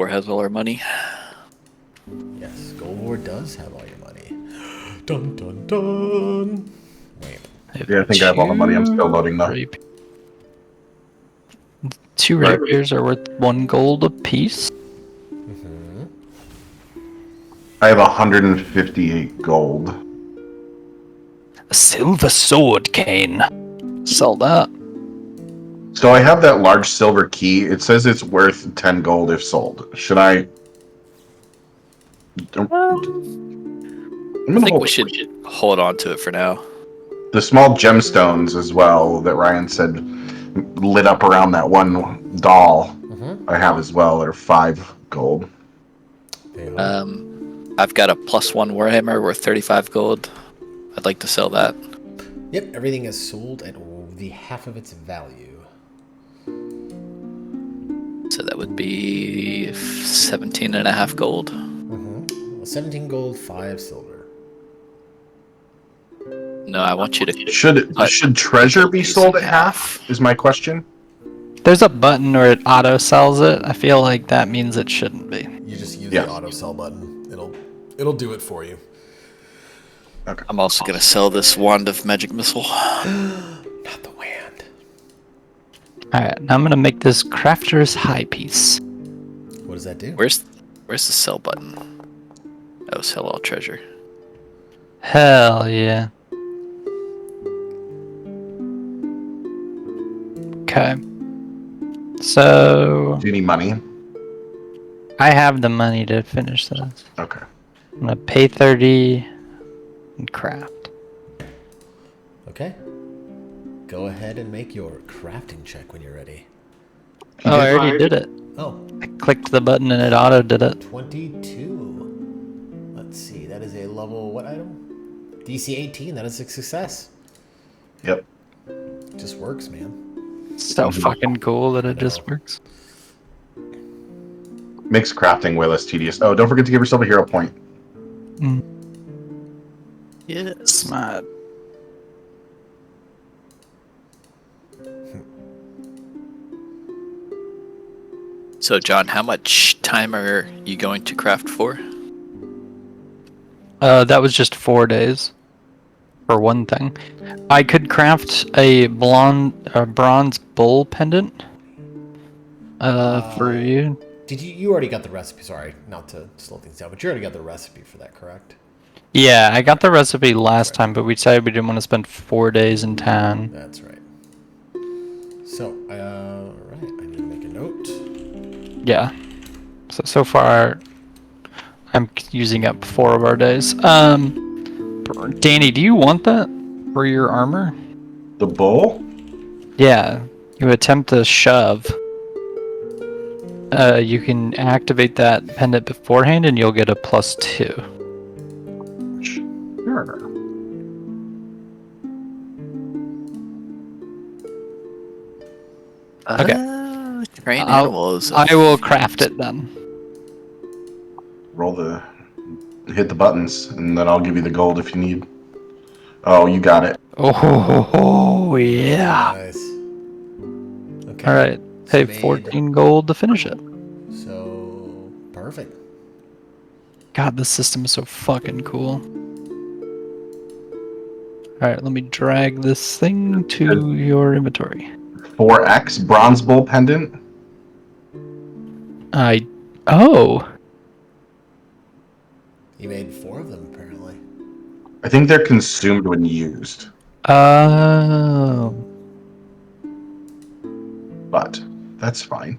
War has all our money. Yes, Gold War does have all your money. Dun dun dun. Wait. Yeah, I think I have all the money. I'm still loading though. Two rapiers are worth 1 gold apiece. Mm-hmm. I have 158 gold. A silver sword cane. Sell that. So I have that large silver key. It says it's worth 10 gold if sold. Should I? I think we should hold on to it for now. The small gemstones as well that Ryan said lit up around that one doll. I have as well are 5 gold. I've got a +1 Warhammer worth 35 gold. I'd like to sell that. Yep, everything is sold at the half of its value. So that would be 17.5 gold. Well, 17 gold, 5 silver. No, I want you to... Should treasure be sold at half, is my question. There's a button where it auto sells it. I feel like that means it shouldn't be. You just use the auto sell button. It'll do it for you. Okay. I'm also gonna sell this wand of magic missile. Not the wand. Alright, now I'm gonna make this crafter's high piece. What does that do? Where's the sell button? Oh, sell all treasure. Hell yeah. Okay. So... Do you need money? I have the money to finish this. Okay. I'm gonna pay 30 and craft. Okay. Go ahead and make your crafting check when you're ready. Oh, I already did it. Oh. I clicked the button and it auto did it. 22. Let's see. That is a level... What item? DC 18. That is a success. Yep. Just works, man. So fucking cool that it just works. Makes crafting way less tedious. Oh, don't forget to give yourself a hero point. Yes. Smart. So, John, how much time are you going to craft for? That was just 4 days. For one thing. I could craft a bronze bull pendant. For you. Did you already got the recipe? Sorry, not to slow things down, but you already got the recipe for that, correct? Yeah, I got the recipe last time, but we decided we didn't want to spend 4 days in town. That's right. So, right, I need to make a note. Yeah. So far, I'm using up 4 of our days. Danny, do you want that for your armor? The bull? Yeah. You attempt to shove. You can activate that pendant beforehand, and you'll get a +2. Sure. Okay. Train animals. I will craft it then. Hit the buttons, and then I'll give you the gold if you need. Oh, you got it. Oh yeah. Nice. Okay. All right. Pay 14 gold to finish it. So, perfect. God, this system is so fucking cool. All right, let me drag this thing to your inventory. 4x bronze bull pendant. Oh. You made 4 of them, apparently. I think they're consumed when used, Oh. but that's fine.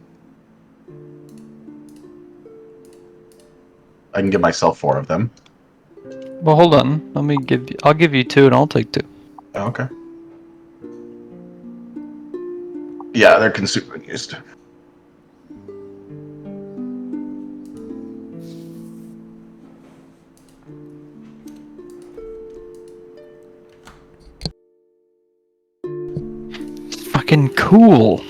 I can give myself 4 of them. Well, hold on. I'll give you 2 and I'll take 2. Oh, okay. Yeah, they're consumed when used. Fucking cool.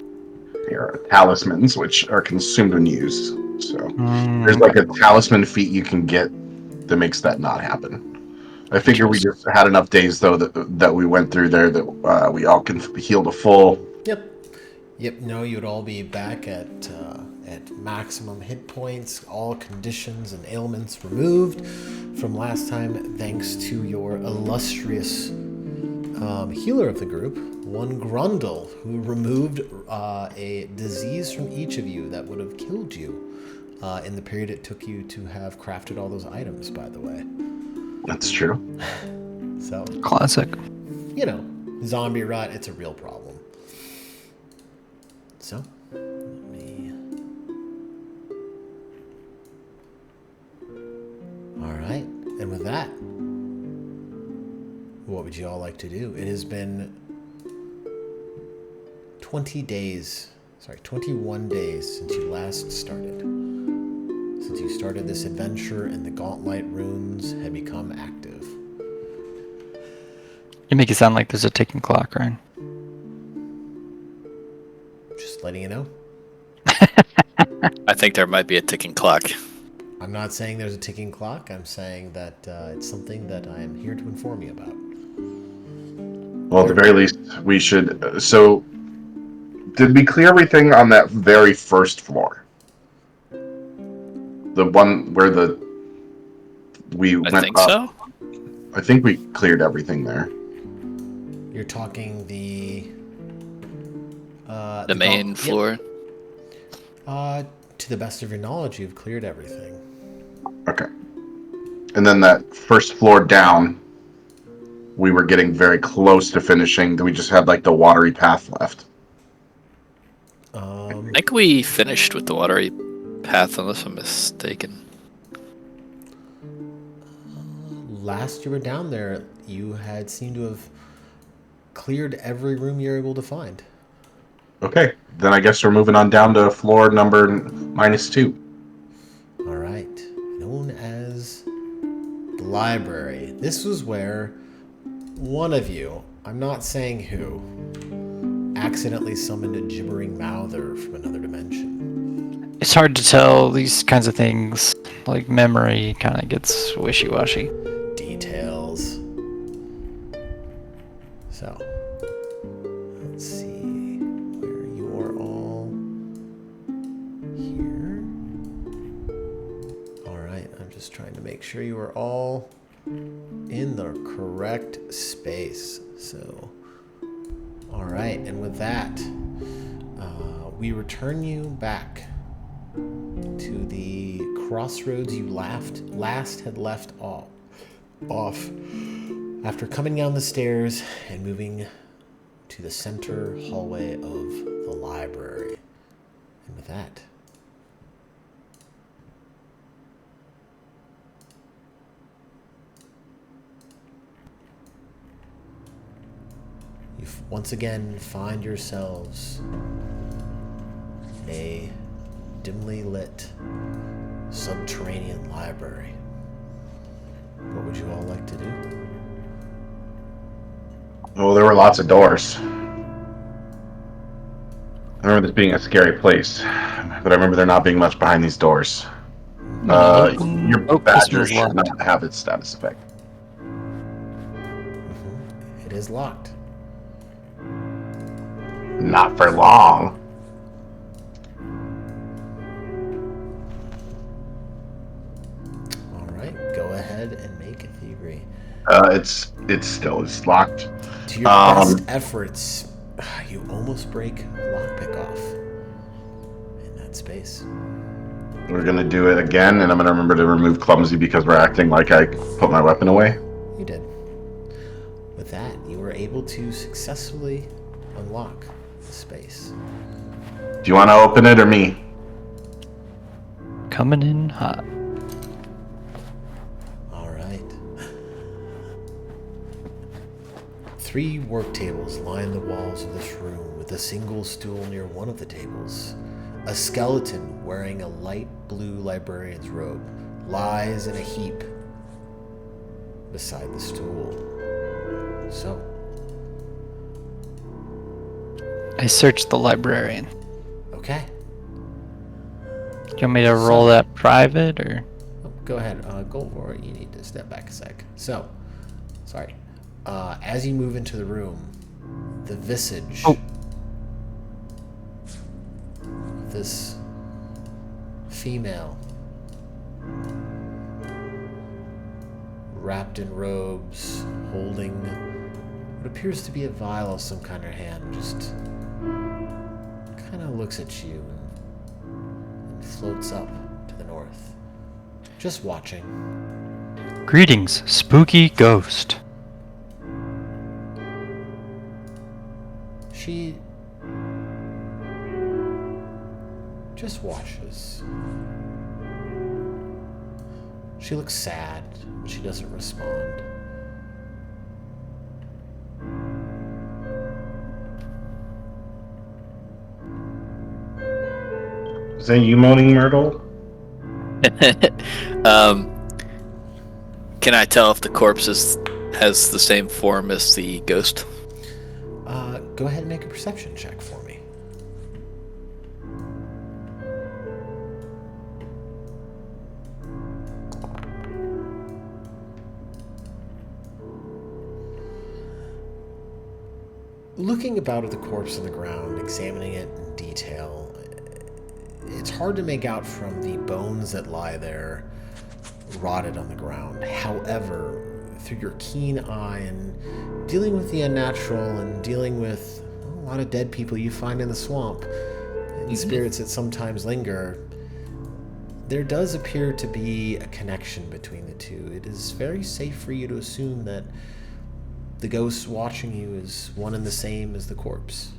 Here are talismans, which are consumed when used. So there's like a talisman feat you can get that makes that not happen. I figure we just had enough days though that we went through there that we all can heal to full. Yep. No, you'd all be back at at maximum hit points, all conditions and ailments removed from last time, thanks to your illustrious healer of the group, one Grundle, who removed a disease from each of you that would have killed you in the period it took you to have crafted all those items, by the way. That's true. So, Classic. you know, zombie rot, it's a real problem. So, let me... Alright, and with that, what would you all like to do? It has been 21 days since you last started. Since you started this adventure and the Gauntlet runes had become active. You make it sound like there's a ticking clock, Ryan. Just letting you know. I think there might be a ticking clock. I'm not saying there's a ticking clock. I'm saying that it's something that I am here to inform you about. Well, at the very least, we should. So, did we clear everything on that very first floor? The one where we went I think up? so. I think we cleared everything there. You're talking the Main floor. Yep. To the best of your knowledge, you've cleared everything. Okay. And then that first floor down, we were getting very close to finishing. We just had like the watery path left. I think we finished with the watery path, unless I'm mistaken. Last you were down there, you had seemed to have cleared every room you're able to find. Okay, then I guess we're moving on down to floor number -2. All right, known as the library. This was where one of you, I'm not saying who, accidentally summoned a gibbering mouther from another dimension. It's hard to tell these kinds of things. Like memory kind of gets wishy-washy. Details. So, let's see where you are all here. All right, I'm just trying to make sure you are all in the correct space. So, all right, and with that, we return you back to the crossroads you last had left off after coming down the stairs and moving to the center hallway of the library. And with that, you once again find yourselves in a dimly lit subterranean library. What would you all like to do? Oh, there were lots of doors. I remember this being a scary place, but I remember there not being much behind these doors. Your Oh, badger this one's should locked. not have its status effect. It is locked. Not for long. All right, go ahead and make a thievery. It's locked. To your best efforts, you almost break the lockpick off in that space. We're gonna do it again, and I'm gonna remember to remove clumsy because we're acting like I put my weapon away. You did. With that, you were able to successfully unlock the space. Do you want to open it or me? Coming in hot. All right. 3 work tables line the walls of this room, with a single stool near one of the tables. A skeleton wearing a light blue librarian's robe lies in a heap beside the stool. So, I searched the librarian. okay. Do you want me to roll that private or? Oh, go ahead. Goldvor, you need to step back a sec. So, sorry. As you move into the room, the visage of this female, wrapped in robes, holding what appears to be a vial of some kind of hand, just kind of looks at you and floats up to the north, just watching. Greetings, spooky ghost. She just watches. She looks sad, but she doesn't respond. Is that you moaning, Myrtle? Can I tell if the corpse has the same form as the ghost? Go ahead and make a perception check for me. Looking about at the corpse on the ground, examining it in detail, it's hard to make out from the bones that lie there rotted on the ground. However, through your keen eye and dealing with the unnatural and dealing with a lot of dead people you find in the swamp and spirits that sometimes linger, there does appear to be a connection between the two. It is very safe for you to assume that the ghost watching you is one and the same as the corpse.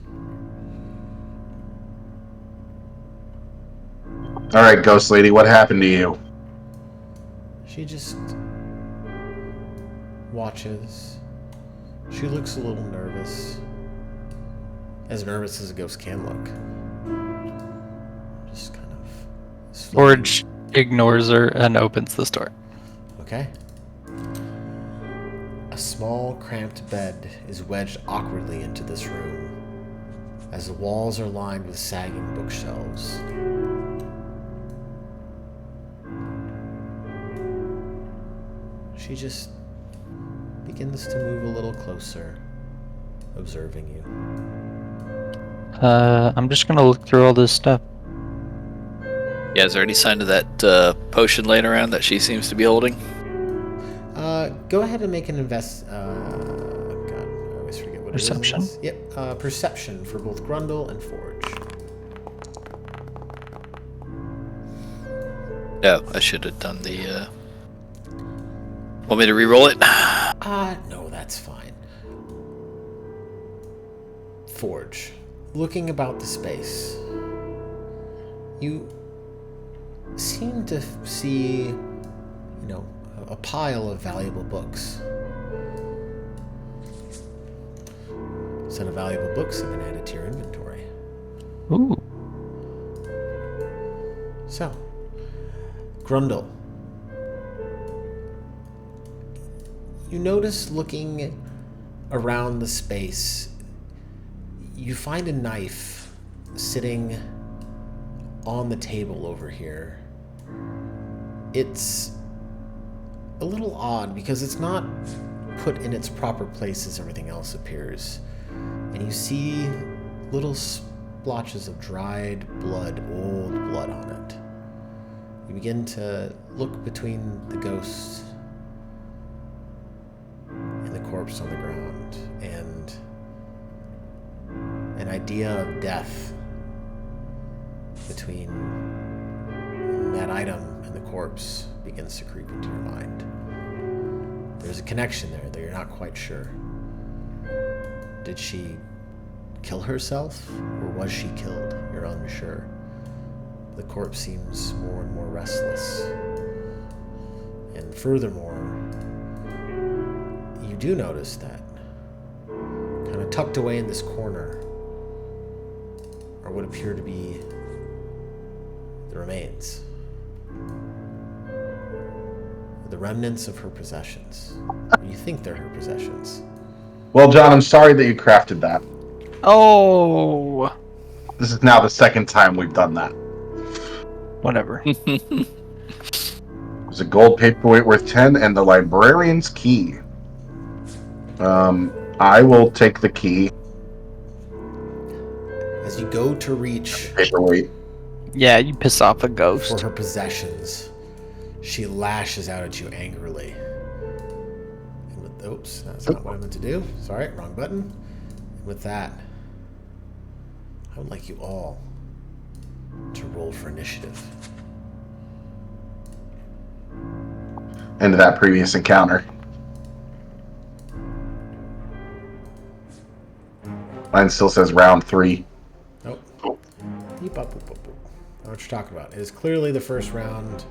All right, ghost lady, what happened to you? She just watches. She looks a little nervous. As nervous as a ghost can look. Just kind of slowly. Forge ignores her and opens the door. Okay. A small, cramped bed is wedged awkwardly into this room, as the walls are lined with sagging bookshelves. She just begins to move a little closer, observing you. I'm just gonna look through all this stuff. Yeah, is there any sign of that potion laying around that she seems to be holding? Go ahead and make an God, I always forget what Perception? it is. Yep, perception for both Grundle and Forge. Yeah, I should have done the. Want me to re-roll it? No, that's fine. Forge. Looking about the space, you seem to see, a pile of valuable books. A set of valuable books have been added to your inventory. Ooh. So, Grundle. You notice looking around the space, you find a knife sitting on the table over here. It's a little odd because it's not put in its proper place as everything else appears. And you see little splotches of dried blood, old blood on it. You begin to look between the ghost and the corpse on the ground, and an idea of death between that item and the corpse begins to creep into your mind. There's a connection there that you're not quite sure. Did she kill herself, or was she killed? You're unsure. The corpse seems more and more restless. And furthermore, you do notice that kind of tucked away in this corner are what appear to be the remains. The remnants of her possessions. Or you think they're her possessions. Well, John, I'm sorry that you crafted that. Oh. This is now the second time we've done that. Whatever. There's a gold paperweight worth 10 and the librarian's key. I will take the key. As you go to reach Paperweight. Yeah, you piss off a for ghost. her possessions. She lashes out at you angrily. And with, oops, that's not what I meant to do. Sorry, wrong button. And with that, I would like you all to roll for initiative. Into that previous encounter. Mine still says round 3. Nope. Beep, up, boop, boop, boop. I know what you're talking about. It is clearly the first round,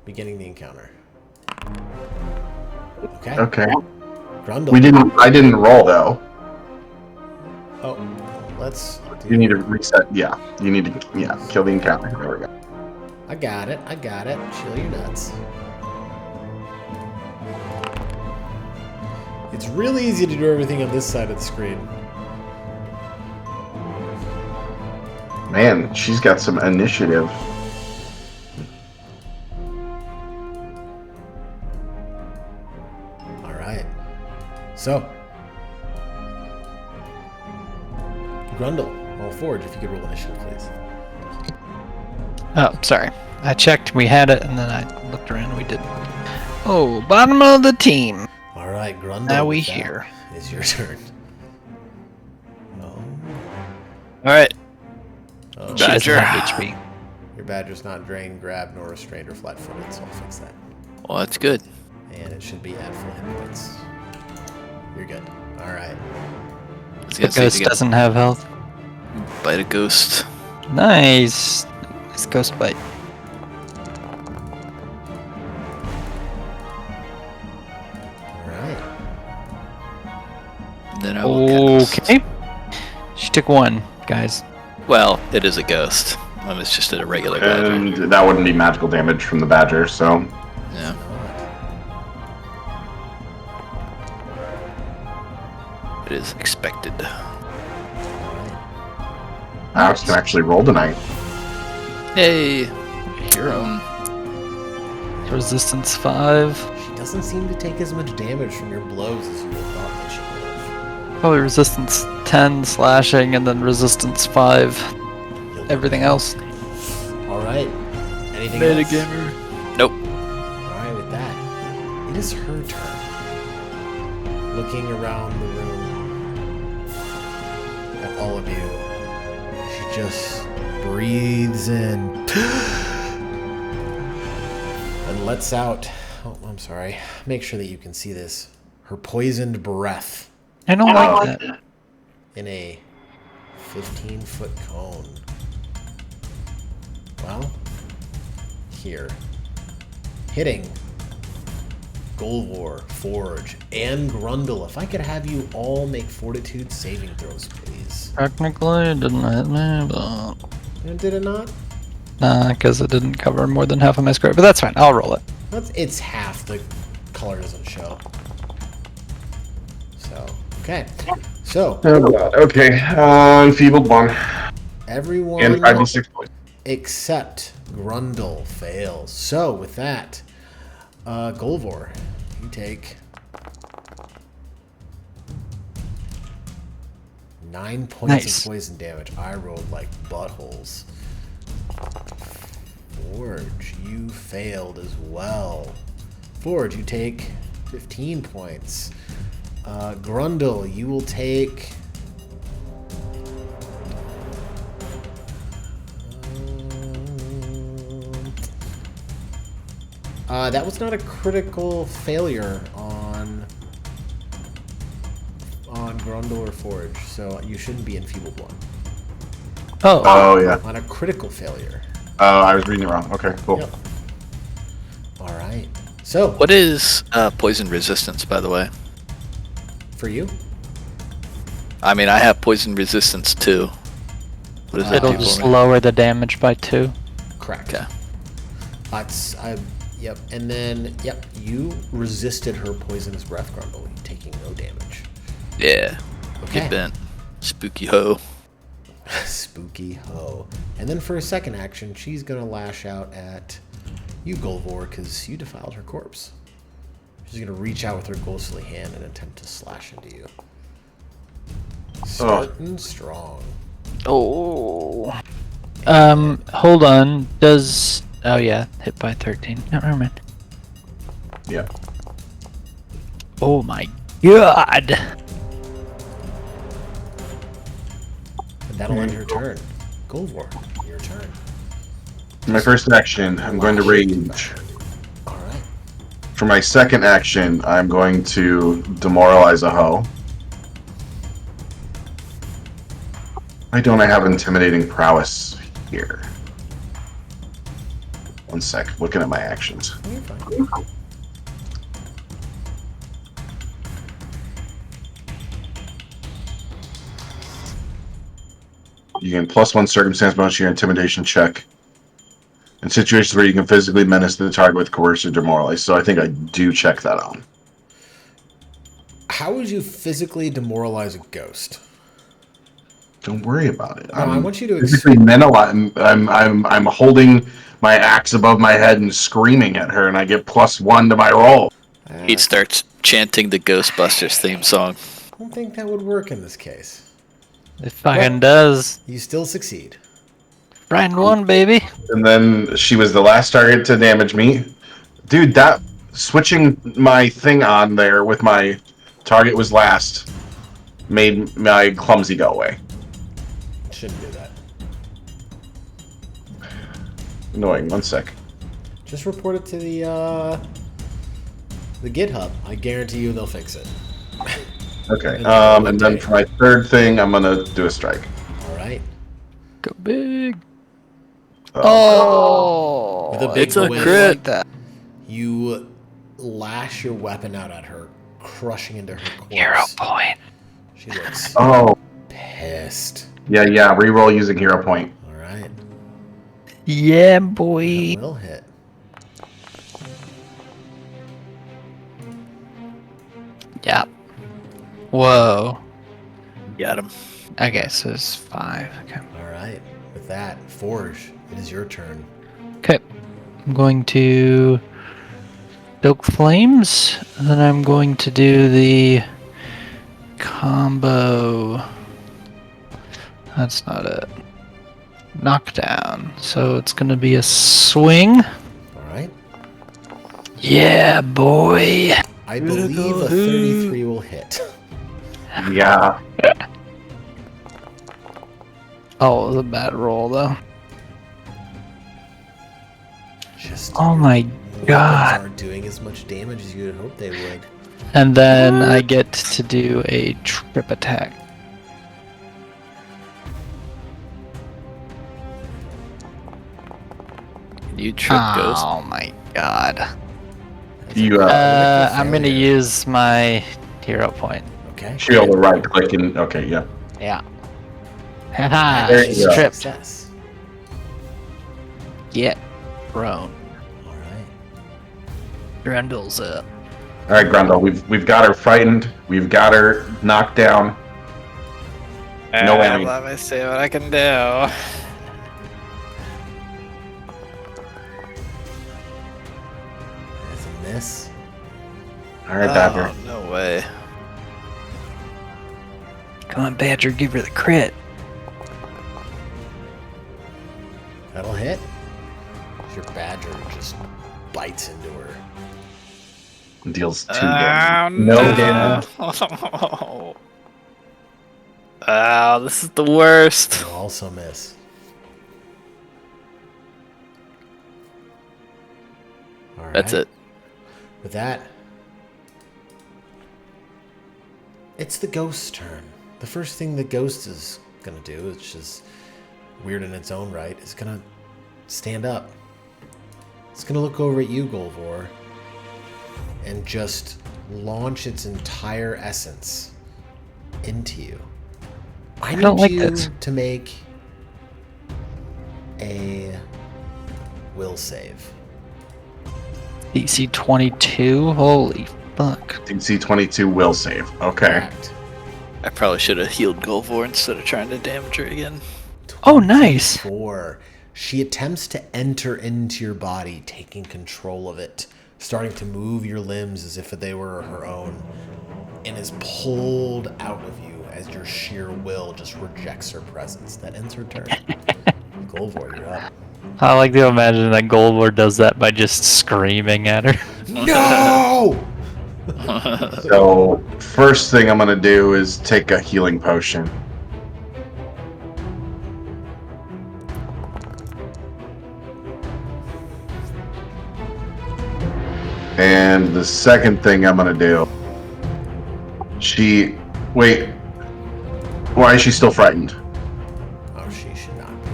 beginning the encounter. Okay. Okay. Grundle. I didn't roll though. Oh, let's. You need to reset. Yeah. You need to kill the encounter. There we go. I got it. Chill your nuts. It's really easy to do everything on this side of the screen. Man, she's got some initiative. All right. So, Grundle, or Forge, if you could roll initiative, please. Oh, sorry. I checked. We had it, and then I looked around. And we didn't. Oh, bottom of the team. All right, Grundle. Now we with that, here. It's your turn. Oh, All right. oh. She doesn't Badger. have HP. Your badger's not drained, grabbed, nor restrained or flat-footed, so I'll fix that. Well, that's good. And it should be at full hit points. You're good. All right. I was The gonna say, ghost you get doesn't have health. bite a ghost. Nice. Nice ghost bite. All right. Then I will cast. Okay. She took 1, guys. Well, it is a ghost. It's just a regular badger. And that wouldn't be magical damage from the badger, so Yeah. It is expected. Alex can actually roll tonight. Hey. Hero. Resistance 5. She doesn't seem to take as much damage from your blows as you would have thought that she would have. Probably resistance 10 slashing, and then resistance 5. Everything else. All right. Anything else? Metagamer. Nope. All right, with that, it is her turn. Looking around the room at all of you, she just breathes in and lets out. Oh, I'm sorry. Make sure that you can see this. Her poisoned breath I don't like that. in a 15-foot cone. Well, here. Hitting Golvor, Forge, and Grundle. If I could have you all make fortitude saving throws, please. Technically, it didn't hit me, but... And did it not? Nah, because it didn't cover more than half of my square. But that's fine. I'll roll it. It's half. The color doesn't show. So, okay. So, Oh god. Okay. Enfeebled 1. everyone And 5d6 points. except Grundle fails. So, with that, Golvor, you take 9 points Nice. of poison damage. I rolled like buttholes. Forge, you failed as well. Forge, you take 15 points. Grundle, you will take... that was not a critical failure on Grundle or Forge, so you shouldn't be enfeebled 1. Oh, Oh yeah. On a critical failure. I was reading it wrong. Okay, cool. Yep. All right. So, What is poison resistance, by the way? for you, I mean, I have poison resistance too. What does that it'll do just for me? lower the damage by 2. correct. Okay. Yep. And then, yep, you resisted her poisonous breath, Grundle, taking no damage. Yeah. Okay. Get bent. Spooky hoe. Spooky ho. And then for a second action, she's gonna lash out at you, Golvor, because you defiled her corpse. She's gonna reach out with her ghostly hand and attempt to slash into you. Starting strong. Oh. Hold on. Does... Oh, yeah. Hit by 13. No, never mind. Yeah. Oh, my God. And that'll end your turn. Golvor, your turn. My first action, I'm going to rage. All right. For my second action, I'm going to demoralize a hoe. Why don't I have intimidating prowess here? One sec, looking at my actions. Oh, you're fine. You gain +1 circumstance bonus to your intimidation check. In situations where you can physically menace the target with coerce or demoralize. So I think I do check that on. How would you physically demoralize a ghost? Don't worry about it. No, I want you to physically I'm holding my axe above my head and screaming at her, and I get +1 to my roll. He starts chanting the Ghostbusters theme song. I don't think that would work in this case. It fucking does. You still succeed. Round 1, baby. And then she was the last target to damage me. Dude, that switching my thing on there with my target was last made my clumsy go away. Shouldn't do that. Annoying. One sec. Just report it to the GitHub. I guarantee you they'll fix it. Okay. And then for my third thing, I'm gonna do a strike. All right. Go big. Oh, With a big it's a win. crit. Like that. You lash your weapon out at her, crushing into her corpse. Hero point. She looks Oh, pissed. yeah. Reroll using hero point. All right. Yeah, boy. That will hit. Yeah. Whoa. Got him. Okay, so it's 5. Okay. All right. With that, Forge, it is your turn. Okay. I'm going to stoke flames, and then I'm going to do the combo. That's not it. Knockdown. So it's going to be a swing. All right. Yeah, boy. I believe a 33 will hit. Yeah. Oh, it was a bad roll, though. Just Oh my weapons God. aren't doing as much damage as you would hope they would. And then I get to do a trip attack. You trip ghost. Oh my god. You I'm gonna use my hero point. Okay. should be able to right click and okay, yeah. Yeah. Haha, There you she's go. tripped. Success. Get thrown. All right. Grundle's up. All right, Grundle, we've got her frightened. We've got her knocked down. No enemy. Let me see what I can do. That's a miss. All right, Badger. Oh, no way. Come on, Badger, give her the crit. That'll hit. Your badger just bites into her. Deals 2 damage. No damage. Oh, this is the worst. You'll also miss. All right. That's it. With that, it's the ghost's turn. The first thing the ghost is gonna do, which is weird in its own right, is gonna stand up. It's gonna look over at you, Golvor, and just launch its entire essence into you. I need don't like you this. to make a will save. DC 22. Holy fuck. DC 22 will save. Okay. Correct. I probably should have healed Golvor instead of trying to damage her again. Oh, nice. 4. She attempts to enter into your body, taking control of it, starting to move your limbs as if they were her own, and is pulled out of you as your sheer will just rejects her presence. That ends her turn. Golvor, you're up. I like to imagine that Goldward does that by just screaming at her. No! So first thing I'm gonna do is take a healing potion. And the second thing I'm gonna do, wait, why is she still frightened? Oh, she should not be.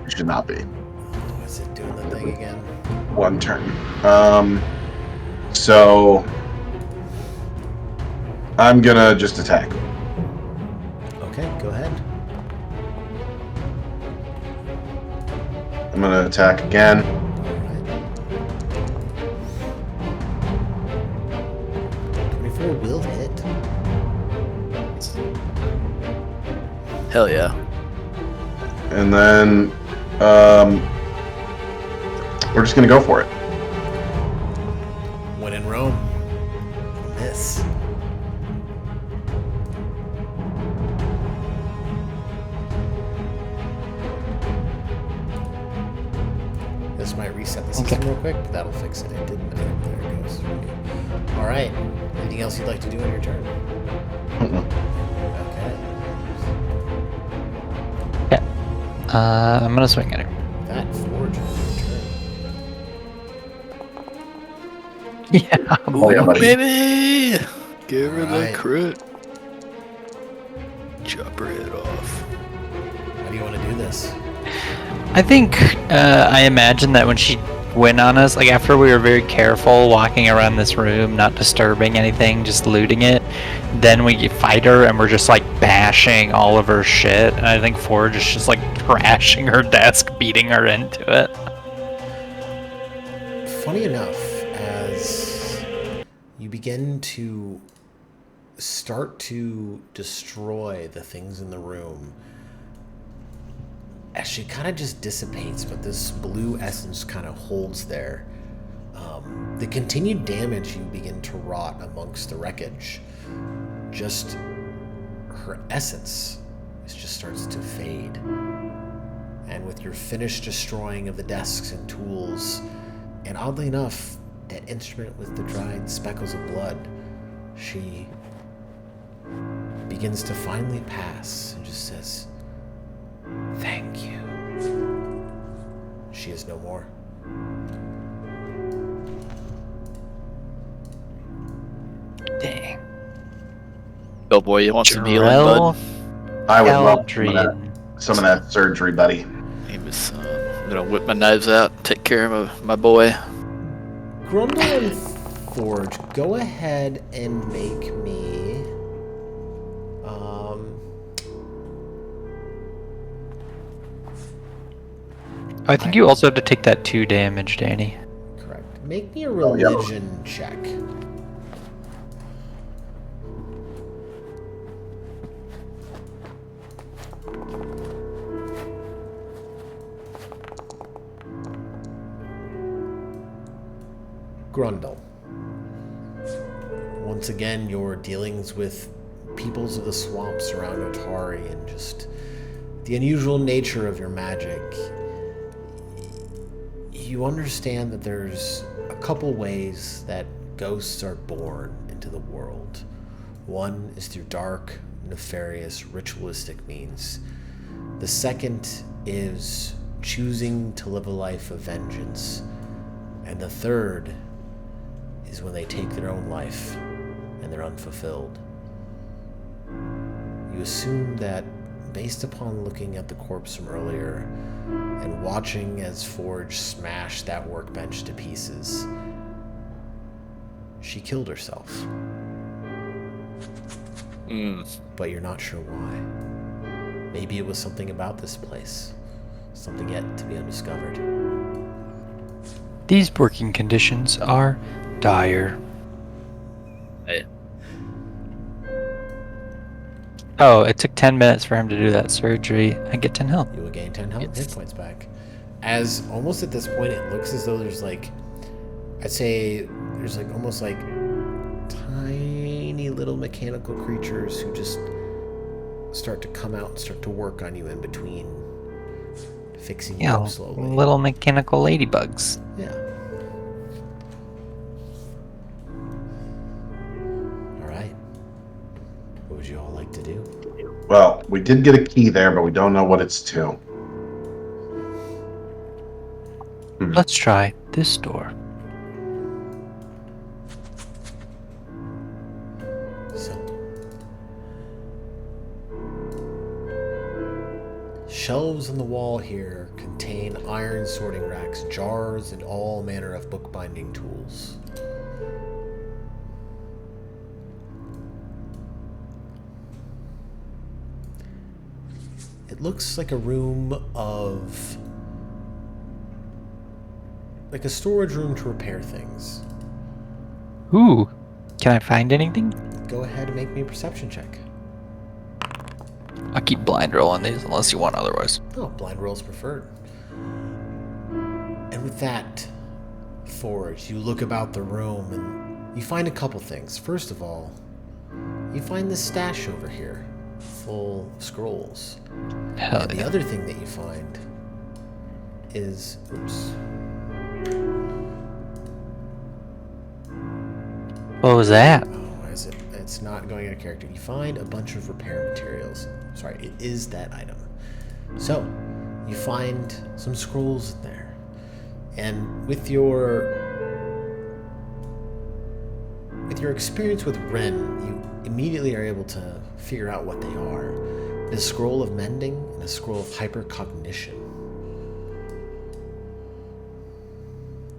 She should not be. Oh, is it doing the thing again? One turn. So I'm gonna just attack. Okay, go ahead. I'm gonna attack again. Alright. 24 will hit. Hell yeah. And then we're just gonna go for it. When in Rome. Miss. This might reset the system real quick, but that'll fix it. It didn't. There it goes. Alright. Anything else you'd like to do on your turn? Okay. I'm gonna swing at her. That Forge on your turn. Yeah. Oh, yeah, buddy. Baby! Give her Alright. the crit. Chop her head off. How do you want to do this? I think I imagine that when she went on us, like after we were very careful walking around this room, not disturbing anything, just looting it, then we fight her and we're just like bashing all of her shit. And I think Forge is just like trashing her desk, beating her into it. Funny enough, as you begin to start to destroy the things in the room, as she kind of just dissipates, but this blue essence kind of holds there. The continued damage, you begin to rot amongst the wreckage. Just her essence just starts to fade. And with your finished destroying of the desks and tools, and oddly enough, that instrument with the dried speckles of blood, she begins to finally pass and just says, "Thank you." She is no more. Dang. Oh boy, you want some healing, bud? I would love Eldred. some of that surgery, buddy. He was, I'm gonna whip my knives out, take care of my boy. Grundle and Forge, go ahead and make me. I think you also have to take that 2 damage, Danny. Correct. Make me a Oh, yeah. religion check. Grundle. Once again, your dealings with peoples of the swamps around Otari and just the unusual nature of your magic. You understand that there's a couple ways that ghosts are born into the world. One is through dark, nefarious, ritualistic means. The second is choosing to live a life of vengeance. And the third is when they take their own life and they're unfulfilled. You assume that based upon looking at the corpse from earlier and watching as Forge smashed that workbench to pieces, she killed herself. But you're not sure why. Maybe it was something about this place, something yet to be undiscovered. These working conditions are dire. Hey, Oh, it took 10 minutes for him to do that surgery. I get 10 health. You will gain 10 hit points back. As almost at this point, it looks as though there's like, I'd say there's like almost like tiny little mechanical creatures who just start to come out and start to work on you in between to fixing you Yeah, up slowly. little mechanical ladybugs. Yeah. All right. What would you all like to do? Well, we did get a key there, but we don't know what it's to. Let's try this door. So, shelves on the wall here contain iron sorting racks, jars, and all manner of bookbinding tools. It looks like a room of... like a storage room to repair things. Ooh, can I find anything? Go ahead and make me a perception check. I'll keep blind rolling these unless you want otherwise. Oh, blind roll is preferred. And with that, Forge, you look about the room and you find a couple things. First of all, you find this stash over here, full of scrolls. Hell And the yeah. other thing that you find is... oops. What was that? Oh, is it? It's not going out of character. You find a bunch of repair materials. Sorry, it is that item. So, you find some scrolls in there. And with your experience with Ren, you immediately are able to figure out what they are. A scroll of mending and a scroll of hypercognition.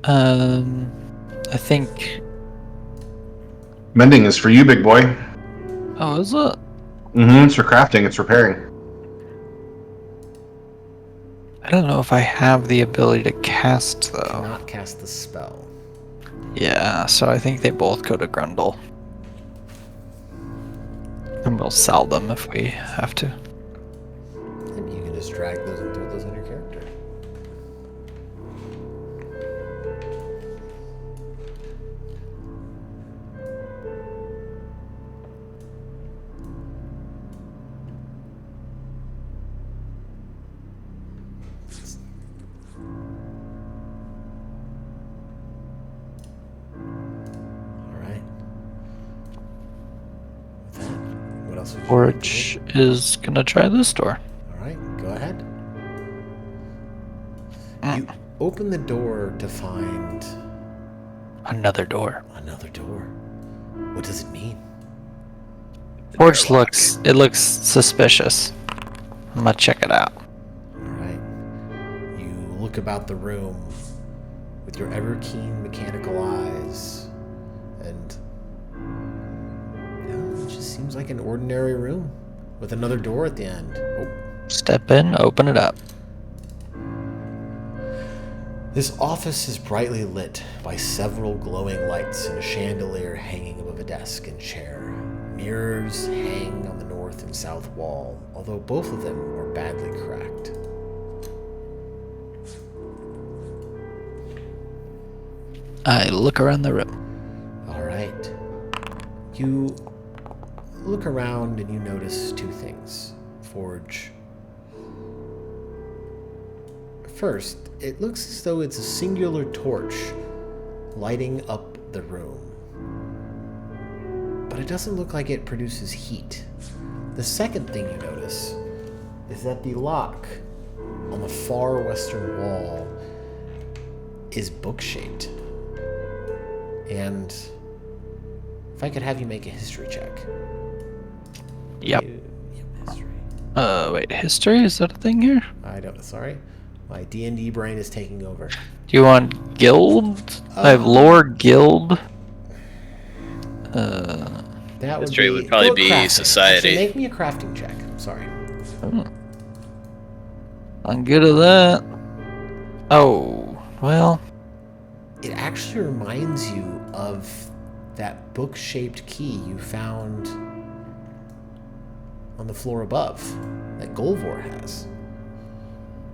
I think. Mending is for you, big boy. Oh, is it? It's for crafting. It's repairing. I don't know if I have the ability to cast though. Cannot cast the spell. Yeah, so I think they both go to Grundle. And we'll sell them if we have to. And you can just drag those and throw those on your character. Alright. With that, what else would you like to do? Forge is gonna try this door. Alright, go ahead. You open the door to find Another door. another door. What does it mean? Forge looks suspicious. I'm gonna check it out. Alright. You look about the room with your ever keen mechanical eyes, and no, it just seems like an ordinary room with another door at the end. Oh. Step in, open it up. This office is brightly lit by several glowing lights and a chandelier hanging above a desk and chair. Mirrors hang on the north and south wall, although both of them are badly cracked. I look around the room. Alright. You look around and you notice two things. Forge. First, it looks as though it's a singular torch lighting up the room. But it doesn't look like it produces heat. The second thing you notice is that the lock on the far western wall is book-shaped. And if I could have you make a history check. Yep. History. Wait, history? Is that a thing here? I don't, sorry. My D&D brain is taking over. Do you want guild? I have lore guild. That would History be, would probably or be crafting. society. Actually, make me a crafting check. Sorry. I'm good at that. Oh, well. It actually reminds you of that book-shaped key you found on the floor above that Golvor has.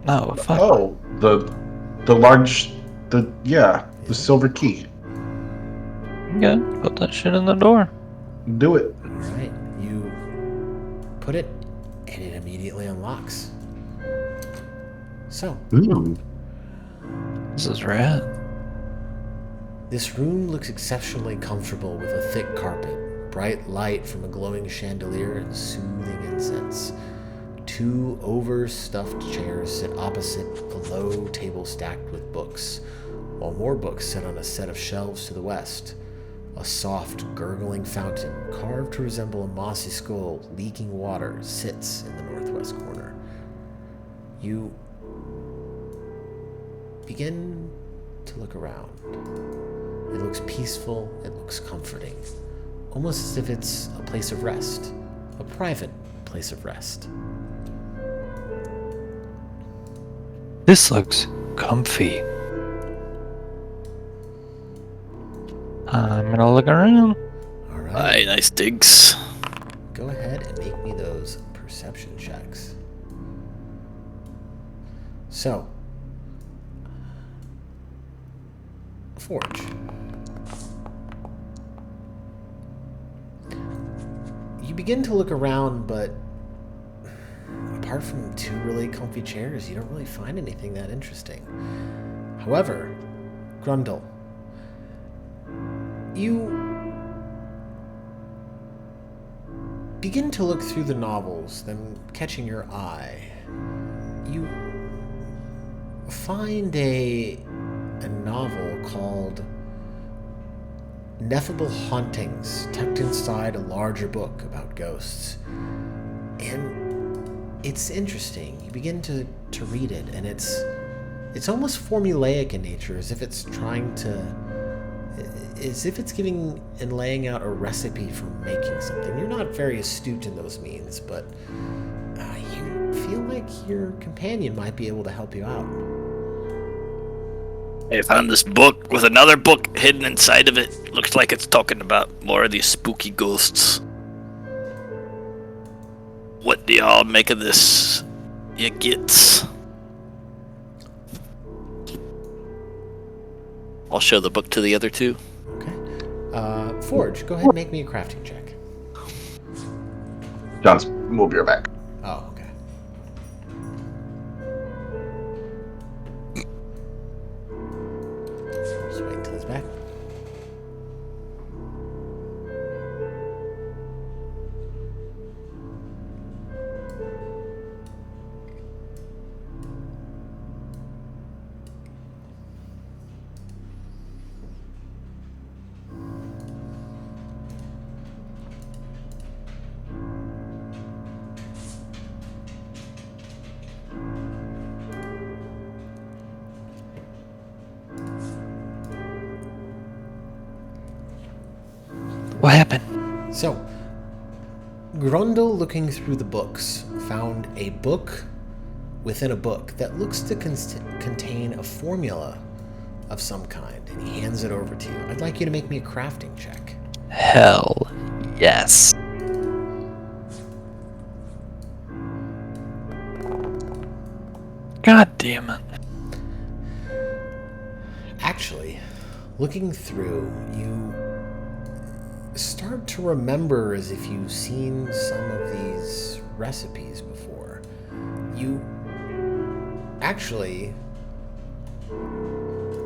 No, fuck. Oh, the large, the silver key. Yeah, put that shit in the door. Do it. All right, you put it, and it immediately unlocks. So, Ooh. This is rad. this room looks exceptionally comfortable with a thick carpet, bright light from a glowing chandelier, and soothing incense. 2 overstuffed chairs sit opposite a low table stacked with books, while more books sit on a set of shelves to the west. A soft, gurgling fountain, carved to resemble a mossy skull leaking water, sits in the northwest corner. You begin to look around. It looks peaceful, it looks comforting, almost as if it's a place of rest, a private place of rest. This looks comfy. I'm gonna look around. All right. Aye, nice digs. Go ahead and make me those perception checks. So, Forge. You begin to look around, but apart from 2 really comfy chairs, you don't really find anything that interesting. However, Grundle, you begin to look through the novels, then catching your eye, you find a novel called Ineffable Hauntings, tucked inside a larger book about ghosts. And it's interesting. You begin to read it, and it's almost formulaic in nature, as if it's giving and laying out a recipe for making something. You're not very astute in those means, but you feel like your companion might be able to help you out. I found this book with another book hidden inside of it. Looks like it's talking about more of these spooky ghosts. What do y'all make of this? You gets. I'll show the book to the other 2. Okay. Forge, go ahead and make me a crafting check. John's, we'll be right back. Oh, okay. Just wait until he's back. What happened? So, Grundle, looking through the books, found a book within a book that looks to contain a formula of some kind, and he hands it over to you. I'd like you to make me a crafting check. Hell yes. God damn it. Actually, looking through, you start to remember as if you've seen some of these recipes before. You actually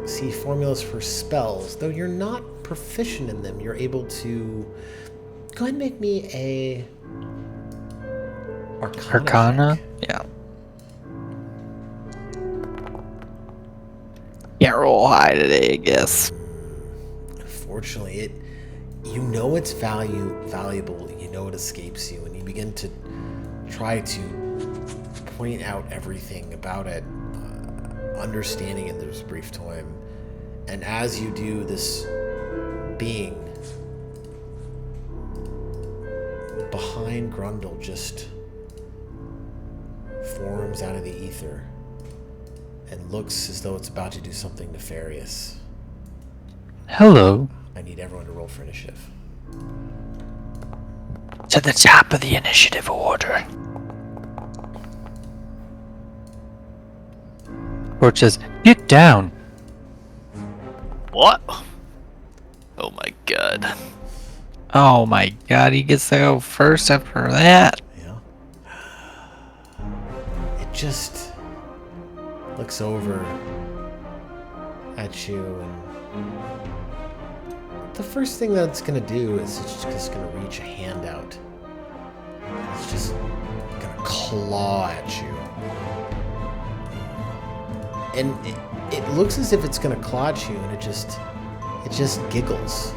see formulas for spells, though you're not proficient in them. You're able to go ahead and make me a Arcana check. Yeah. Can't roll high today, I guess. Unfortunately, you know it's valuable, you know it escapes you, and you begin to try to point out everything about it, understanding in this brief time. And as you do, this being behind Grundle just forms out of the ether and looks as though it's about to do something nefarious. Hello. I need everyone to roll for initiative. To the top of the initiative order. Or says, get down. What? Oh my god. Oh my god, he gets to go first after that. Yeah. It just looks over at you, and the first thing that it's gonna do is it's just gonna reach a hand out. It's just gonna claw at you. And it looks as if it's gonna claw at you, and it just giggles.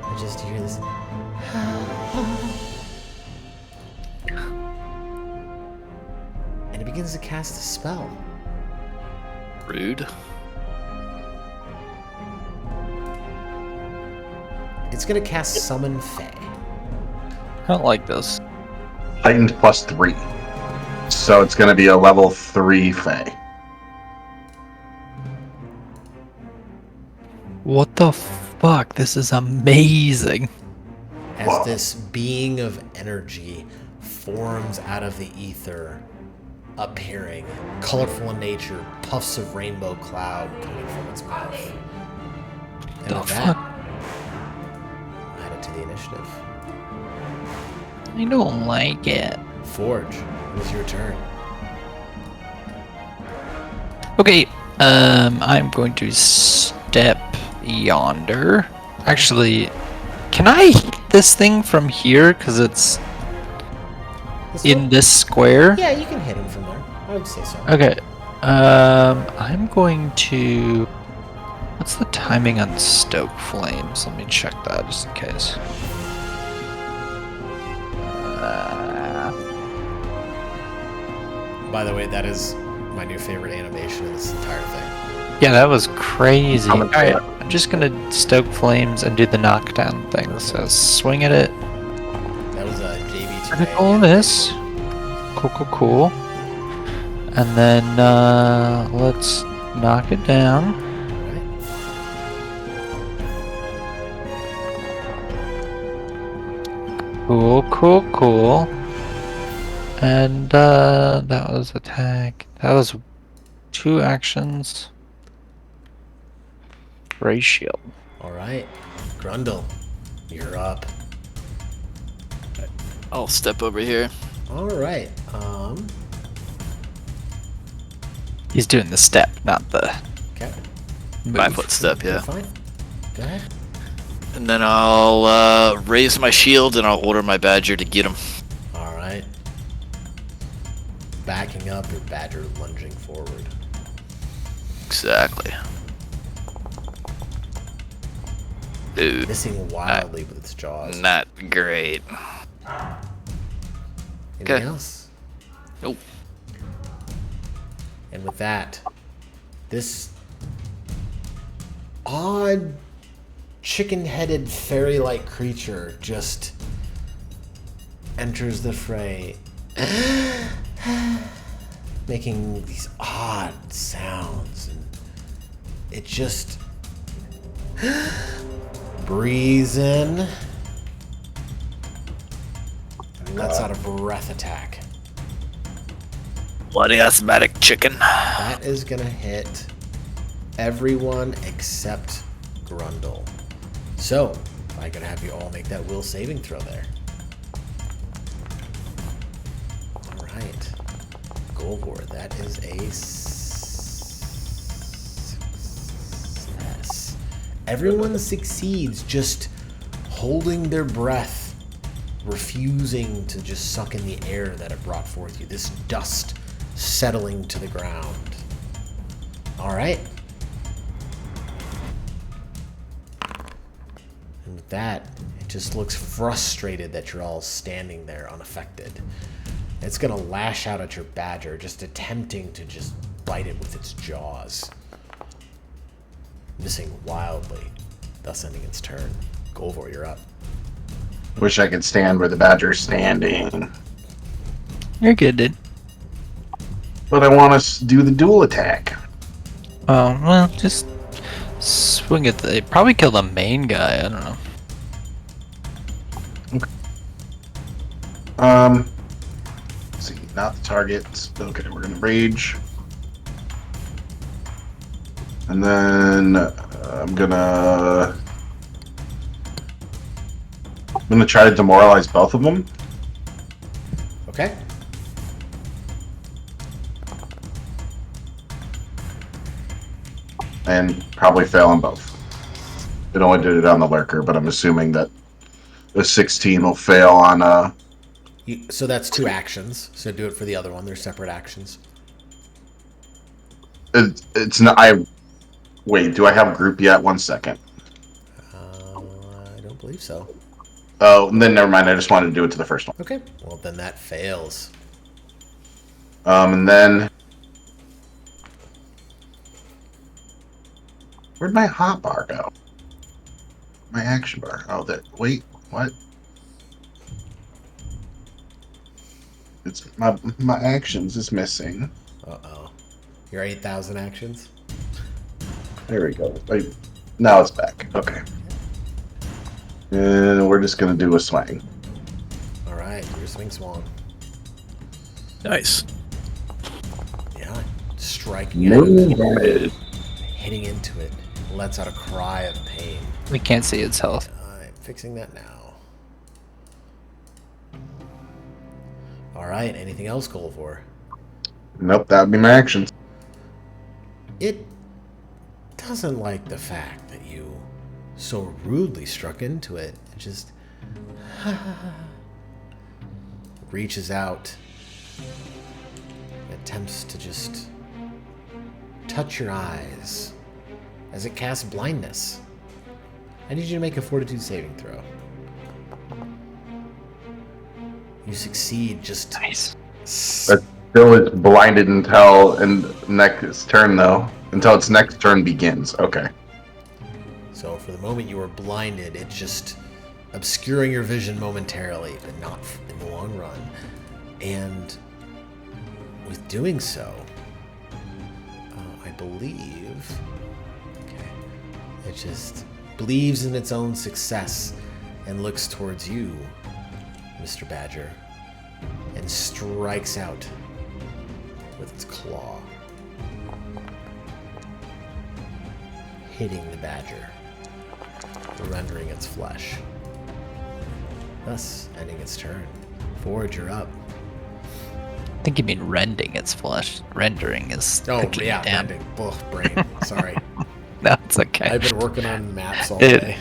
You hear this. And it begins to cast a spell. Rude. It's gonna cast Summon Fae. I don't like this. Heightened +3. So it's going to be a level 3 Fae. What the fuck? This is amazing. As Wow. this being of energy forms out of the ether, appearing, colorful in nature, puffs of rainbow cloud coming from its mouth. And The with that, fuck? add it to the initiative. I don't like it. Forge, it was your turn. Okay, I'm going to step yonder. Actually, can I hit this thing from here? Because it's This in one? this square? Yeah, you can hit him from there. I would say so. Okay. I'm going to... What's the timing on Stoke Flames? Let me check that just in case. By the way, that is my new favorite animation of this entire thing. Yeah, that was crazy. How much Alright, left? I'm just gonna Stoke Flames and do the knockdown thing. So swing at it. That was a JV2. Critical miss. Cool. And then let's knock it down. Cool. And that was attack. That was 2 actions. Ray shield. All right, Grundle, you're up. I'll step over here. All right. He's doing the step, not the Okay. My move. footstep, You're yeah. fine. Go ahead. And then I'll raise my shield and I'll order my badger to get him. All right. Backing up, your badger lunging forward. Exactly. Dude, Missing wildly with its jaws. not great. Anything Okay. else? Nope. And with that, this odd chicken-headed fairy-like creature just enters the fray, making these odd sounds, and it just breathes in and lets out a breath attack. Bloody asthmatic chicken. That is gonna hit everyone except Grundle. So, I'm gonna have you all make that will saving throw there. Alright. Golvor, that is a success. Everyone succeeds, just holding their breath, refusing to just suck in the air that it brought forth you. This dust settling to the ground. All right. And with that, it just looks frustrated that you're all standing there unaffected. It's gonna lash out at your badger, just attempting to just bite it with its jaws. Missing wildly, thus ending its turn. Golvor, you're up. Wish I could stand where the badger's standing. You're good, dude. But I want to do the dual attack. Oh, well, just swing at the... Probably kill the main guy, I don't know. Let's see, not the target. Okay, we're gonna rage. And then I'm gonna try to demoralize both of them. Okay. and probably fail on both. It only did it on the lurker, but I'm assuming that the 16 will fail on So that's 2 actions. So do it for the other one. They're separate actions. It's not. Wait. Do I have group yet? 1 second. I don't believe so. Oh, then never mind. I just wanted to do it to the first one. Okay. Well, then that fails. And then where'd my hot bar go? My action bar. Oh, that. Wait. What? It's my actions is missing. Uh-oh. Your 8,000 actions? There we go. Wait. Now it's back. Okay. And we're just gonna do a swing. All right. Your swing swan. Nice. Yeah. Striking it. Hitting into it. Lets out a cry of pain. We can't see its health. I'm fixing that now. All right. Anything else, Golvor? Nope, that would be my actions. It doesn't like the fact that you so rudely struck into it. It just reaches out, attempts to just touch your eyes as it casts blindness. I need you to make a fortitude saving throw. You succeed. Just Nice. But still is blinded until next turn though. Until its next turn begins. Okay. So for the moment you were blinded, it's just obscuring your vision momentarily, but not in the long run. And with doing so, I believe, it just believes in its own success and looks towards you, Mr. Badger, and strikes out with its claw, hitting the badger, rendering its flesh, thus ending its turn. Forge, you're up. I think you mean rending its flesh. Rendering is cooking it down. Rending. Ugh, brain. Sorry. No, it's okay. I've been working on maps all day.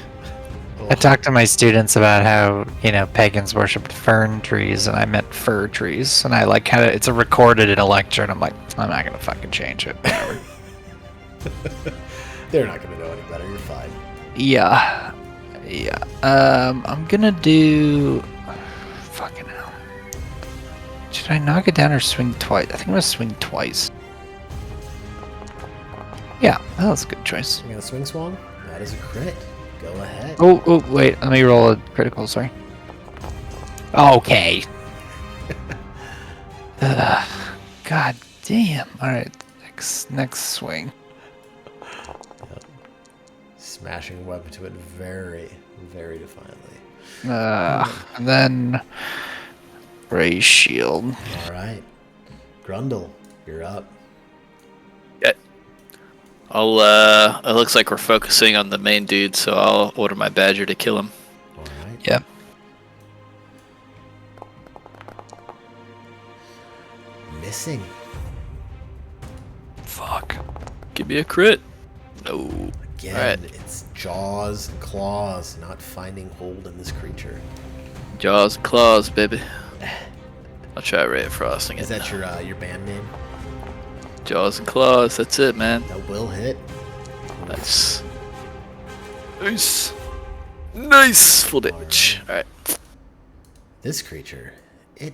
I talked to my students about how, pagans worshipped fern trees, and I meant fir trees. And I had it, it's recorded in a lecture, and I'm like, I'm not going to fucking change it. Whatever. They're not going to know any better. You're fine. Yeah. I'm going to do... Fucking hell. Should I knock it down or swing twice? I think I'm going to swing twice. Yeah, that was a good choice. You got a swing swan? That is a crit. Go ahead. Oh, wait. Let me roll a critical, sorry. Okay. God damn. Alright, next swing. Yep. Smashing a weapon to it very, very defiantly. And then... Ray shield. Alright. Grundle, you're up. It looks like we're focusing on the main dude, so I'll order my badger to kill him. Alright. Yep. Missing. Fuck. Give me a crit. No. Again, Alright. it's jaws and claws not finding hold in this creature. Jaws, claws, baby. I'll try Ray of Frost again. Is that your band name? Jaws and claws, that's it, man. That will hit. Nice. Nice! Full damage. Alright. This creature, it...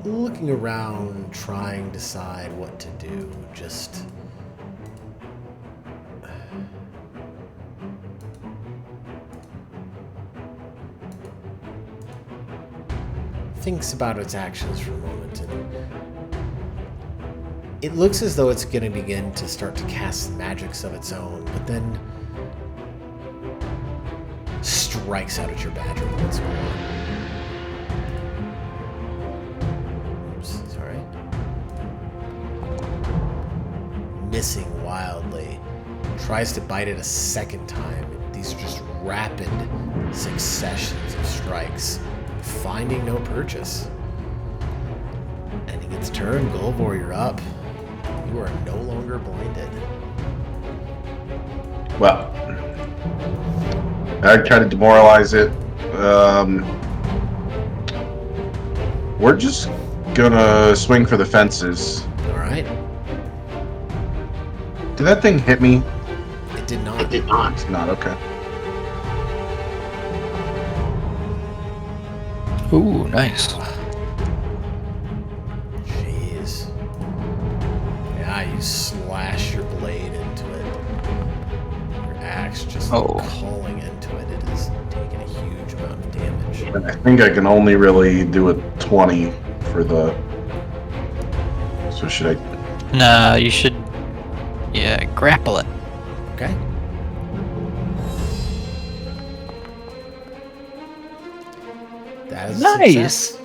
Looking around, trying to decide what to do, just... thinks about its actions for a moment, and it looks as though it's going to begin to start to cast magics of its own, but then strikes out at your badger once more. Oops, sorry. Missing wildly. Tries to bite it a second time. These are just rapid successions of strikes, finding no purchase. Ending its turn, Golvor, you're up. You are no longer blinded. Well, I try to demoralize it. We're just gonna swing for the fences. All right. Did that thing hit me? It did not. It did not. It's not okay. Ooh, nice. Jeez. Yeah, you slash your blade into it. Your axe just calling into it. It is taking a huge amount of damage. And I think I can only really do a 20 for the. So should I? Nah, you should. Yeah, grapple it. Okay. That is a Nice. success.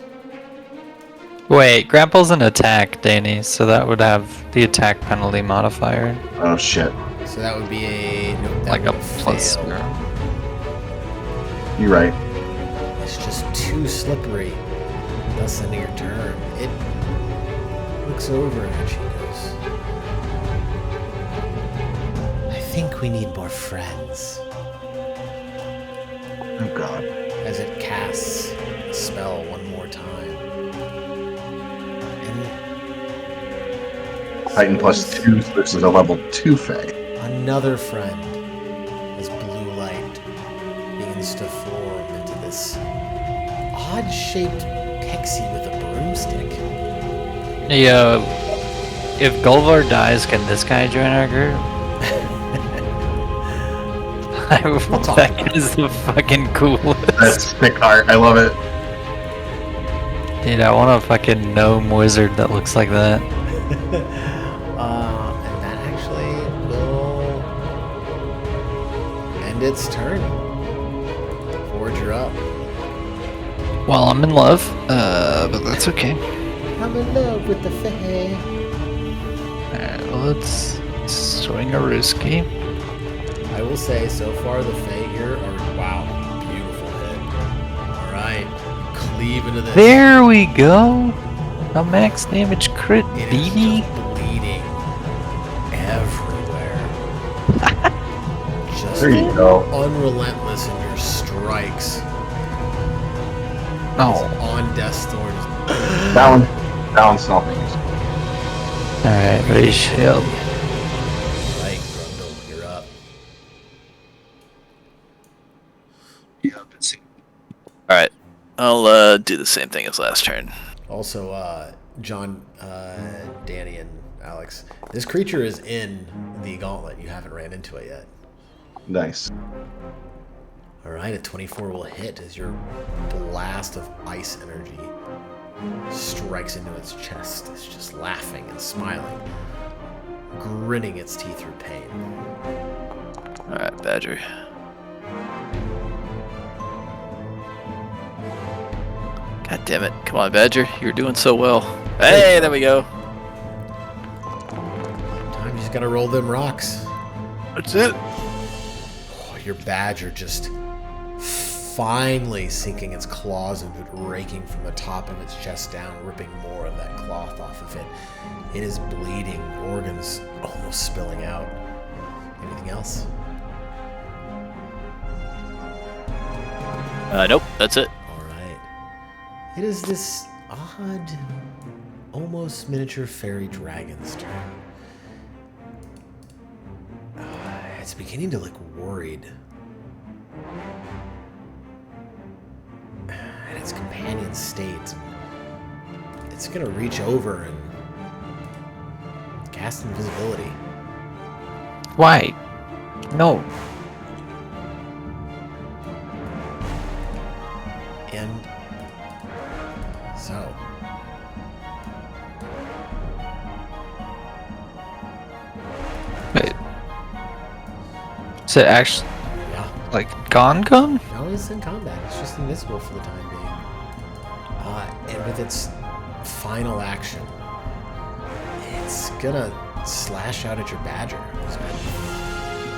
Wait, grapple's an attack, Danny, so that would have the attack penalty modifier. Oh shit! So that would be a nope, that Like a would plus. fail. You're right. It's just too slippery. Thus ending your turn. It looks over and she goes, I think we need more friends. Oh god. As it casts a spell one more time. And Titan +2, so this is a level 2 Fae. another friend, as blue light begins to form into this odd-shaped pixie with a broomstick. Yo, if Golvar dies, can this guy join our group? That is the fucking coolest. That's sick art. I love it. Dude, I want a fucking gnome wizard that looks like that. And that actually will end its turn. Forge, you're up. Well, I'm in love, but that's okay. I'm in love with the Fae. Alright, let's swing a Rooski. I will say, so far the Fae here are, wow, beautiful hit. Alright, cleave into this. There we go! A max damage crit, It is BB. just bleeding everywhere. Just There you go. unrelentless in your strikes. Oh. On Death's Thorn. Balance nothing. Alright, raise shield. Right, Grundle, you're up. All right, I'll do the same thing as last turn. Also, John, Danny, and Alex, this creature is in the gauntlet. You haven't ran into it yet. Nice. All right, a 24 will hit as your blast of ice energy strikes into its chest. It's just laughing and smiling, gritting its teeth through pain. All right, Badger. God damn it! Come on, Badger. You're doing so well. Hey, there we go. Sometimes you just gotta roll them rocks. That's it. Oh, your badger just finally sinking its claws into it, raking from the top of its chest down, ripping more of that cloth off of it. It is bleeding, organs almost spilling out. Anything else? Nope, that's it. All right. It is this odd, almost miniature fairy dragon's turn. It's beginning to look worried. At its companion state. It's gonna reach over and cast invisibility. Why? No. And so Wait. Is it actually yeah. like gone? No, it's in combat. It's just invisible for the time being. And with its final action, it's gonna slash out at your badger, who's been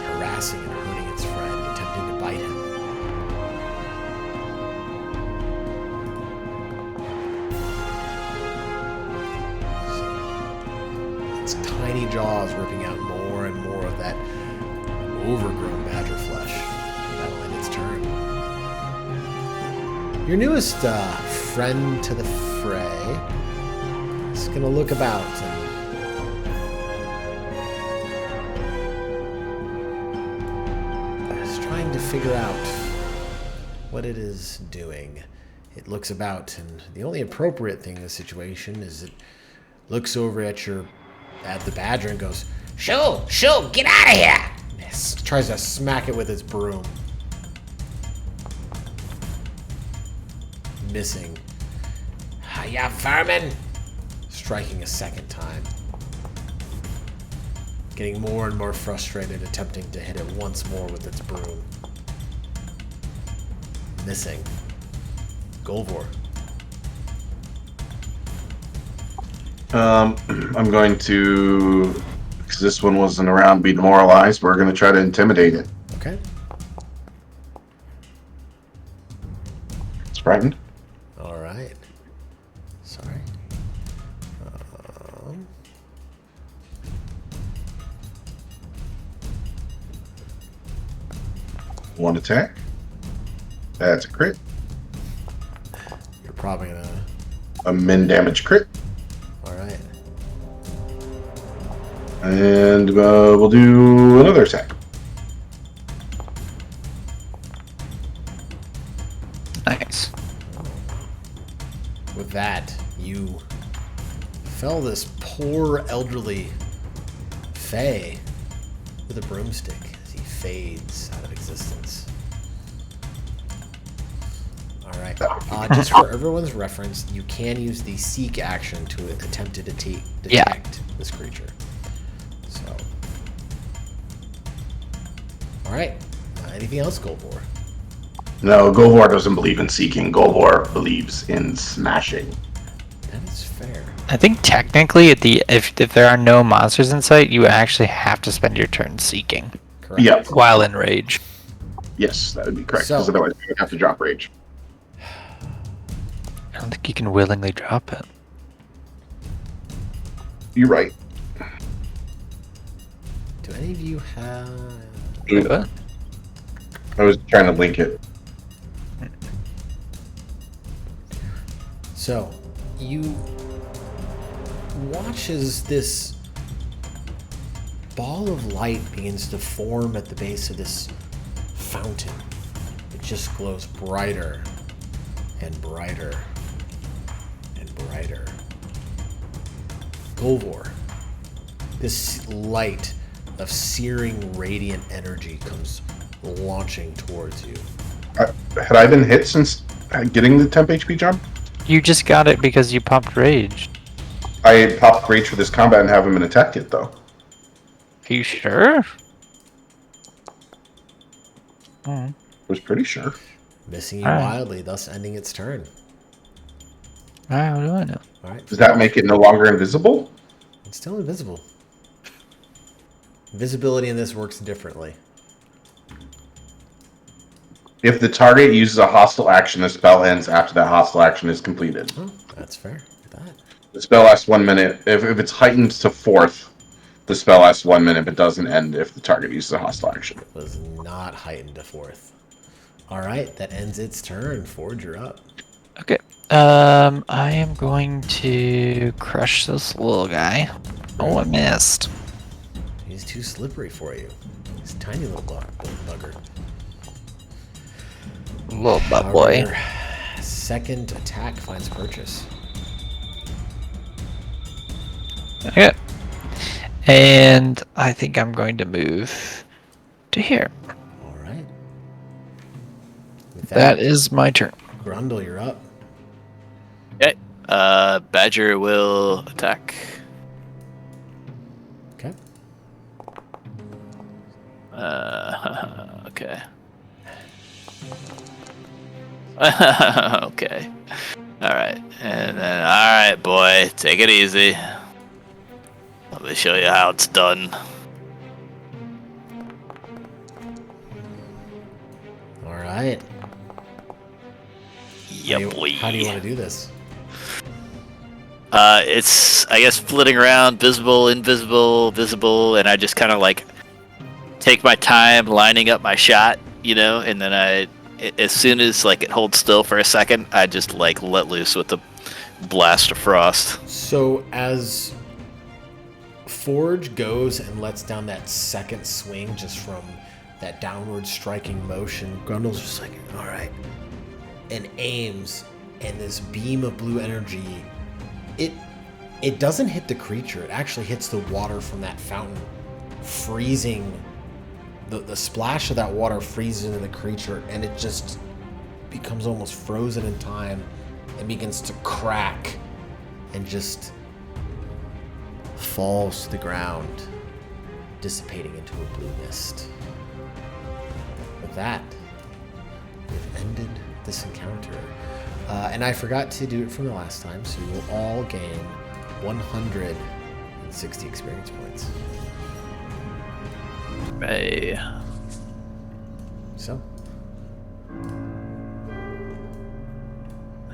harassing and hurting its friend, attempting to bite him. jaws, ripping out more and more of that overgrown badger flesh. That'll end its turn. Your newest friend to the fray is going to look about and is trying to figure out what it is doing. It looks about, and the only appropriate thing in this situation is it looks over at the badger and goes, "Shoo, get out of here!" And tries to smack it with its broom. Missing. "Hiya, vermin!" Striking a second time. Getting more and more frustrated, attempting to hit it once more with its broom. Missing. Golvor. I'm going to, because this one wasn't around, be demoralized. We're going to try to intimidate it. Okay. It's frightened. All right. Sorry. One attack. That's a crit. You're probably gonna. A min damage crit. All right. And we'll do another attack. Nice. With that, you fell this poor elderly Fae with a broomstick as he fades out of existence. Alright. Just for everyone's reference, you can use the seek action to attempt to detect this creature. So. Alright. Anything else, Golvor? No, Golvor doesn't believe in seeking. Golvor believes in smashing. That is fair. I think technically, if there are no monsters in sight, you actually have to spend your turn seeking. Correct. Yep. While in rage. Yes, that would be correct. So- Because otherwise you would have to drop rage. I don't think you can willingly drop it. You're right. Do any of you have... What? I was trying to link it. So, you watch as this ball of light begins to form at the base of this fountain. It just glows brighter and brighter and brighter. Golvor, this light of searing radiant energy comes launching towards you. Had I been hit since getting the temp HP jump? You just got it because you popped rage. I popped rage for this combat and haven't been attacked yet, though. Are you sure? I was pretty sure. Missing you Alright. wildly, thus ending its turn. Alright, what do I know? Alright. Does that make it no longer invisible? It's still invisible. Invisibility in this works differently. If the target uses a hostile action, the spell ends after that hostile action is completed. Oh, that's fair. Look at that. The spell lasts 1 minute. If it's heightened to 4th, the spell lasts 1 minute, but doesn't end if the target uses a hostile action. Was not heightened to 4th. Alright, that ends its turn. Forge, you're up. Okay. I am going to crush this little guy. Oh, I missed. He's too slippery for you. He's a tiny little bugger. Little butt boy. However, second attack finds purchase. Okay. And I think I'm going to move to here. Alright. With That is my turn. Grundle, you're up. Okay. Badger will attack. Okay. Okay. Okay. Alright. And then, alright, boy. Take it easy. Let me show you how it's done. Alright. Yeah, boy. How do you want to do this? It's, I guess, flitting around, visible, invisible, visible, and I just kind of like take my time lining up my shot, and then as soon as like it holds still for a second, I just like let loose with the blast of frost. So as Forge goes and lets down that second swing just from that downward striking motion, Grundle's just like, all right, and aims, and this beam of blue energy, it doesn't hit the creature. It actually hits the water from that fountain, freezing. The splash of that water freezes into the creature, and it just becomes almost frozen in time and begins to crack and just falls to the ground, dissipating into a blue mist. With that, we've ended this encounter. And I forgot to do it from the last time, so you will all gain 160 experience points. Hey.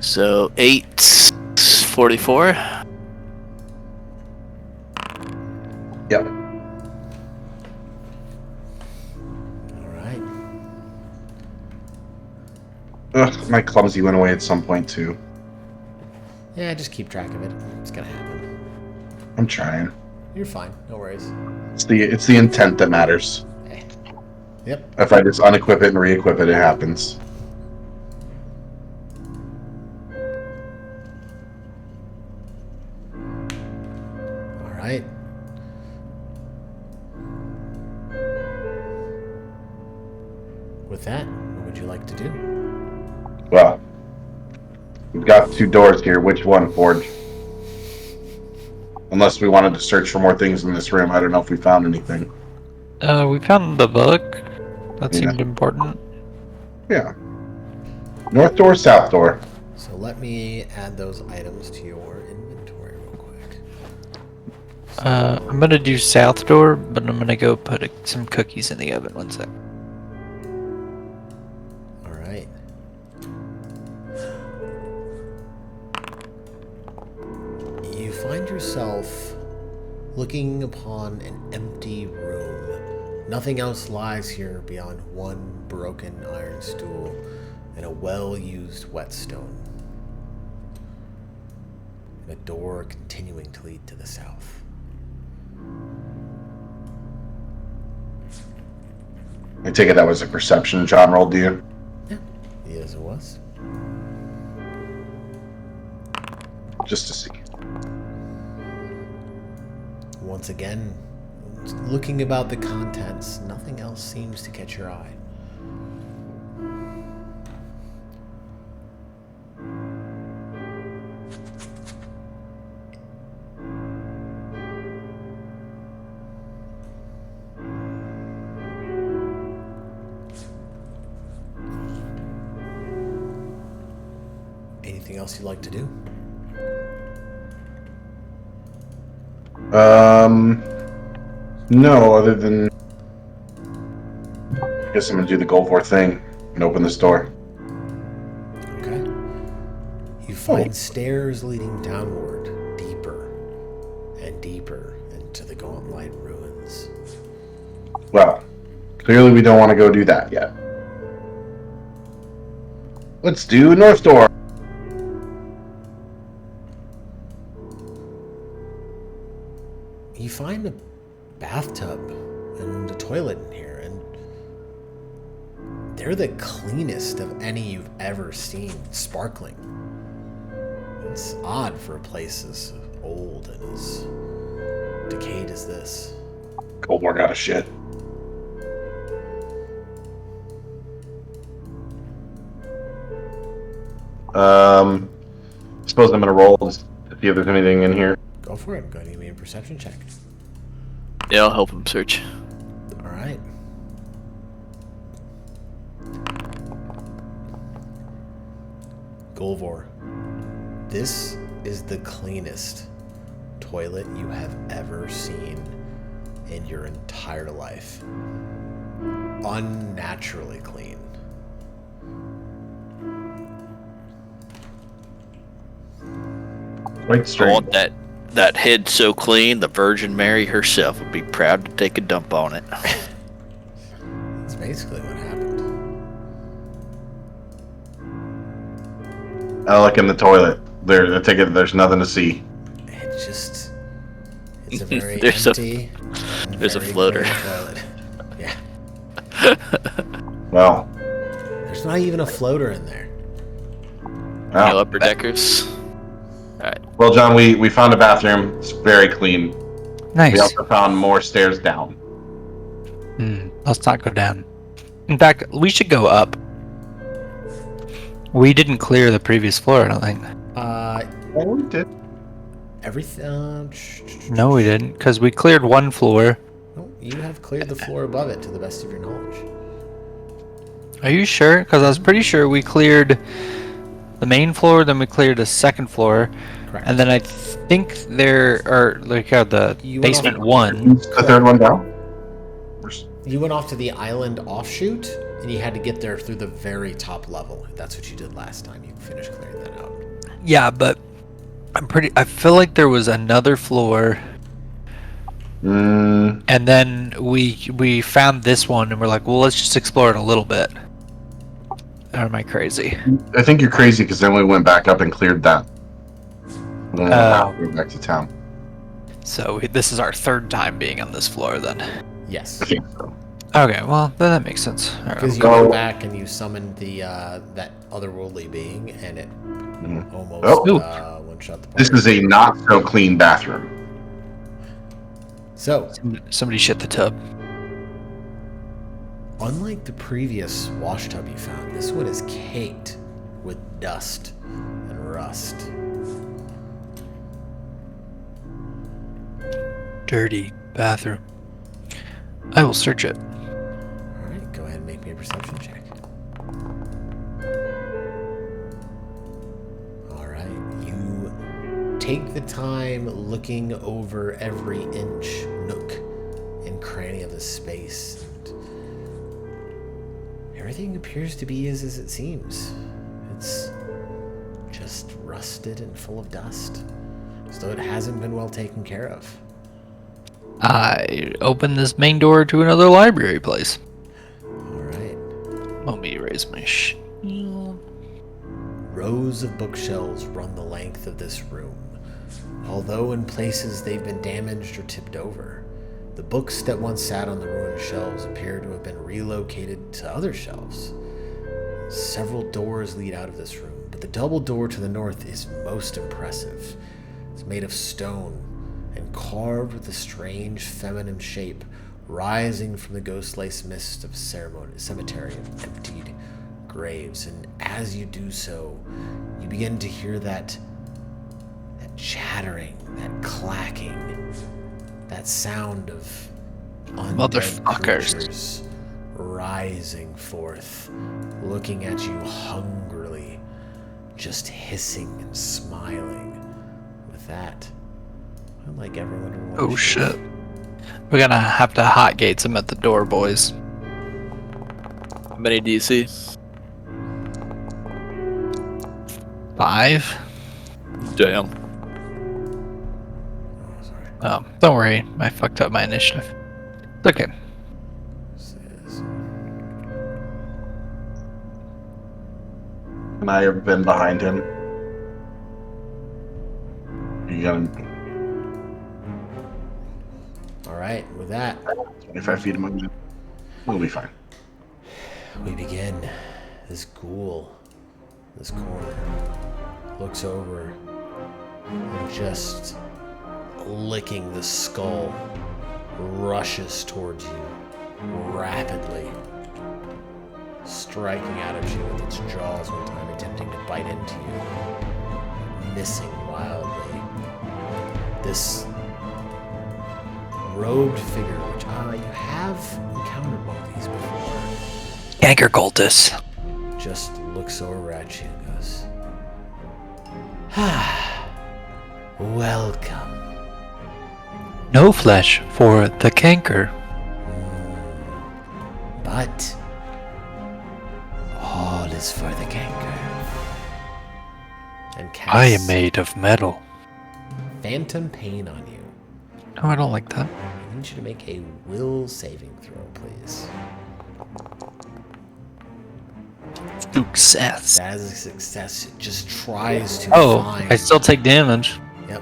So 844. Yep. All right. Ugh, my clumsy went away at some point too. Yeah, just keep track of it. It's gonna happen. I'm trying. You're fine. No worries. It's the intent that matters. Hey. Yep. If I just unequip it and re-equip it, it happens. All right. With that, what would you like to do? Well, we've got 2 doors here. Which one, Forge? Unless we wanted to search for more things in this room. I don't know if we found anything. We found the book. That Yeah. seemed important. Yeah. North door, south door. So let me add those items to your inventory real quick. I'm gonna do south door, but I'm gonna go put some cookies in the oven. 1 sec. All right. You find yourself looking upon an empty room. Nothing else lies here beyond one broken iron stool and a well-used whetstone. And a door continuing to lead to the south. I take it that was a perception John roll, do you? Yeah, yes it was. Just to see. Once again, looking about the contents, nothing else seems to catch your eye. Anything else you'd like to do? No, other than... I guess I'm gonna do the Golvor thing and open this door. Okay. You find stairs leading downward, deeper and deeper into the Gauntlight ruins. Well, clearly we don't want to go do that yet. Let's do North door. You find a bathtub and a toilet in here, and they're the cleanest of any you've ever seen, sparkling. It's odd for a place as old and as decayed as this. Golvor got a shit. Suppose I'm gonna roll to see if there's anything in here. Go for it. Go ahead and give me a perception check. Yeah, I'll help him search. All right. Golvor, this is the cleanest toilet you have ever seen in your entire life. Unnaturally clean. Quite I strange. want that head so clean, the Virgin Mary herself would be proud to take a dump on it. That's basically what happened. I look in the toilet. I take it there's nothing to see. It's a very There's empty. and there's a very floater. clean toilet. Yeah. Well, There's not even a floater in there. No well, upper deckers. well, John, we found a bathroom. It's very clean. We Nice. also found more stairs down. Let's not go down. In fact, we should go up. We didn't clear the previous floor, I don't think. Oh, we did. Everything. No, we didn't, because we cleared one floor. No, you have cleared the floor above it to the best of your knowledge. Are you sure? Because I was pretty sure we cleared the main floor, then we cleared the second floor, Correct. and then I think there are the You went basement off- one. The third one down. You went off to the island offshoot, and you had to get there through the very top level. That's what you did last time. You finished clearing that out. Yeah, but I feel like there was another floor, Mm, and then we found this one, and we're like, well, let's just explore it a little bit. Or am I crazy? I think you're crazy because then we went back up and cleared that. Then we went back to town. So this is our third time being on this floor, then. Yes. I think so. Okay, well, then that makes sense. All right. Because you Oh. went back and you summoned the that otherworldly being, and it Mhm. almost Oh. one shot the This party. is a not so clean bathroom. So, Somebody shit the tub. unlike the previous wash tub you found, this one is caked with dust and rust. Dirty bathroom. I will search it. All right, go ahead and make me a perception check. All right, you take the time looking over every inch, nook, and cranny of the space. And everything appears to be as it seems. It's just rusted and full of dust, as though it hasn't been well taken care of. I open this main door to another library place. All right. Let me raise my shield. Rows of bookshelves run the length of this room. Although in places they've been damaged or tipped over, the books that once sat on the ruined shelves appear to have been relocated to other shelves. Several doors lead out of this room, but the double door to the north is most impressive. It's made of stone and carved with a strange feminine shape rising from the ghost-laced mist of cemetery of emptied graves. And as you do so, you begin to hear that chattering, that clacking, that sound of undead Motherfuckers. creatures rising forth, looking at you hungrily, just hissing and smiling. With that, I'd like everyone to roll Oh initiative. shit. We're gonna have to hot gate them at the door, boys. How many do you see? 5? Damn. Oh, sorry. Oh, don't worry. I fucked up my initiative. It's okay. Says, And I have been behind him. You got all right, with that, 25 feet among them. We'll be fine. we begin. This ghoul, this corner, looks over and just licking the skull, rushes towards you rapidly, striking out at you with its jaws one time, attempting to bite into you, missing wildly. This robed figure, which you have encountered one of these before, Ganker cultists. just looks over at you and goes, welcome. No flesh for the canker. But all is for the canker. And casts, I am made of metal. phantom pain on you. No, I don't like that. I need you to make a will saving throw, please. Success. That is a success. It just tries to Oh, find... I still take damage. Yep.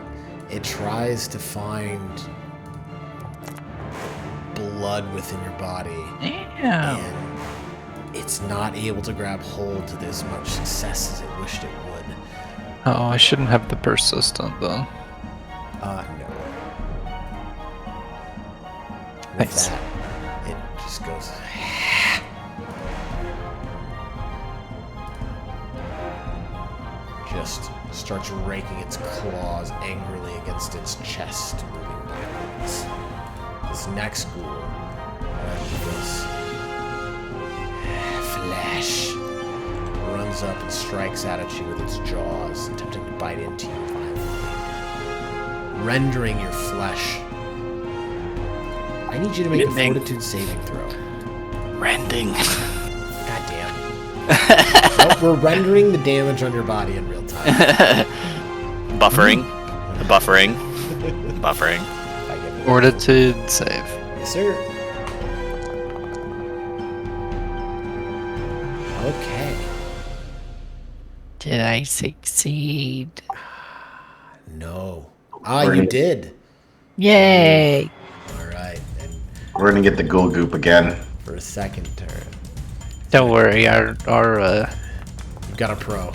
It tries to find blood within your body. Damn. And it's not able to grab hold to this much success as it wished it would. Oh, I shouldn't have the persistent though. No. With Thanks. that, it just goes... just starts raking its claws angrily against its chest, moving backwards. This next ghoul goes... Flesh. Runs up and strikes out at you with its jaws, attempting to bite into you violently. Rendering your flesh. I need you to make a Rending. fortitude saving throw. Rending. God damn. Nope, we're rendering the damage on your body in real time. Buffering. Buffering. Buffering. I get it. Fortitude save. Yes, sir. Okay. Did I succeed? No. Ah, you did. Yay! All right. And We're gonna get the ghoul goop again. for a second turn, Don't worry, our you've got a pro.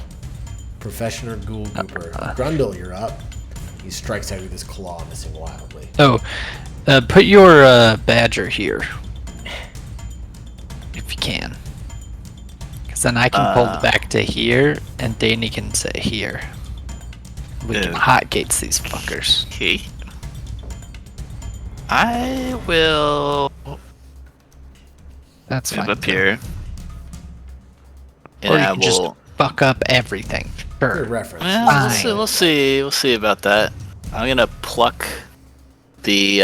Professional ghoul gooper. Grundle, you're up. He strikes out with his claw, missing wildly. put your badger here. If you can. Because then I can pull it back to here, and Danny can say here. We can hotgates these fuckers. Okay. I will That's move fine. up here. And Or you I can just will. fuck up everything. Good Sure. reference. Well, Fine. we'll see. We'll see about that. I'm gonna pluck the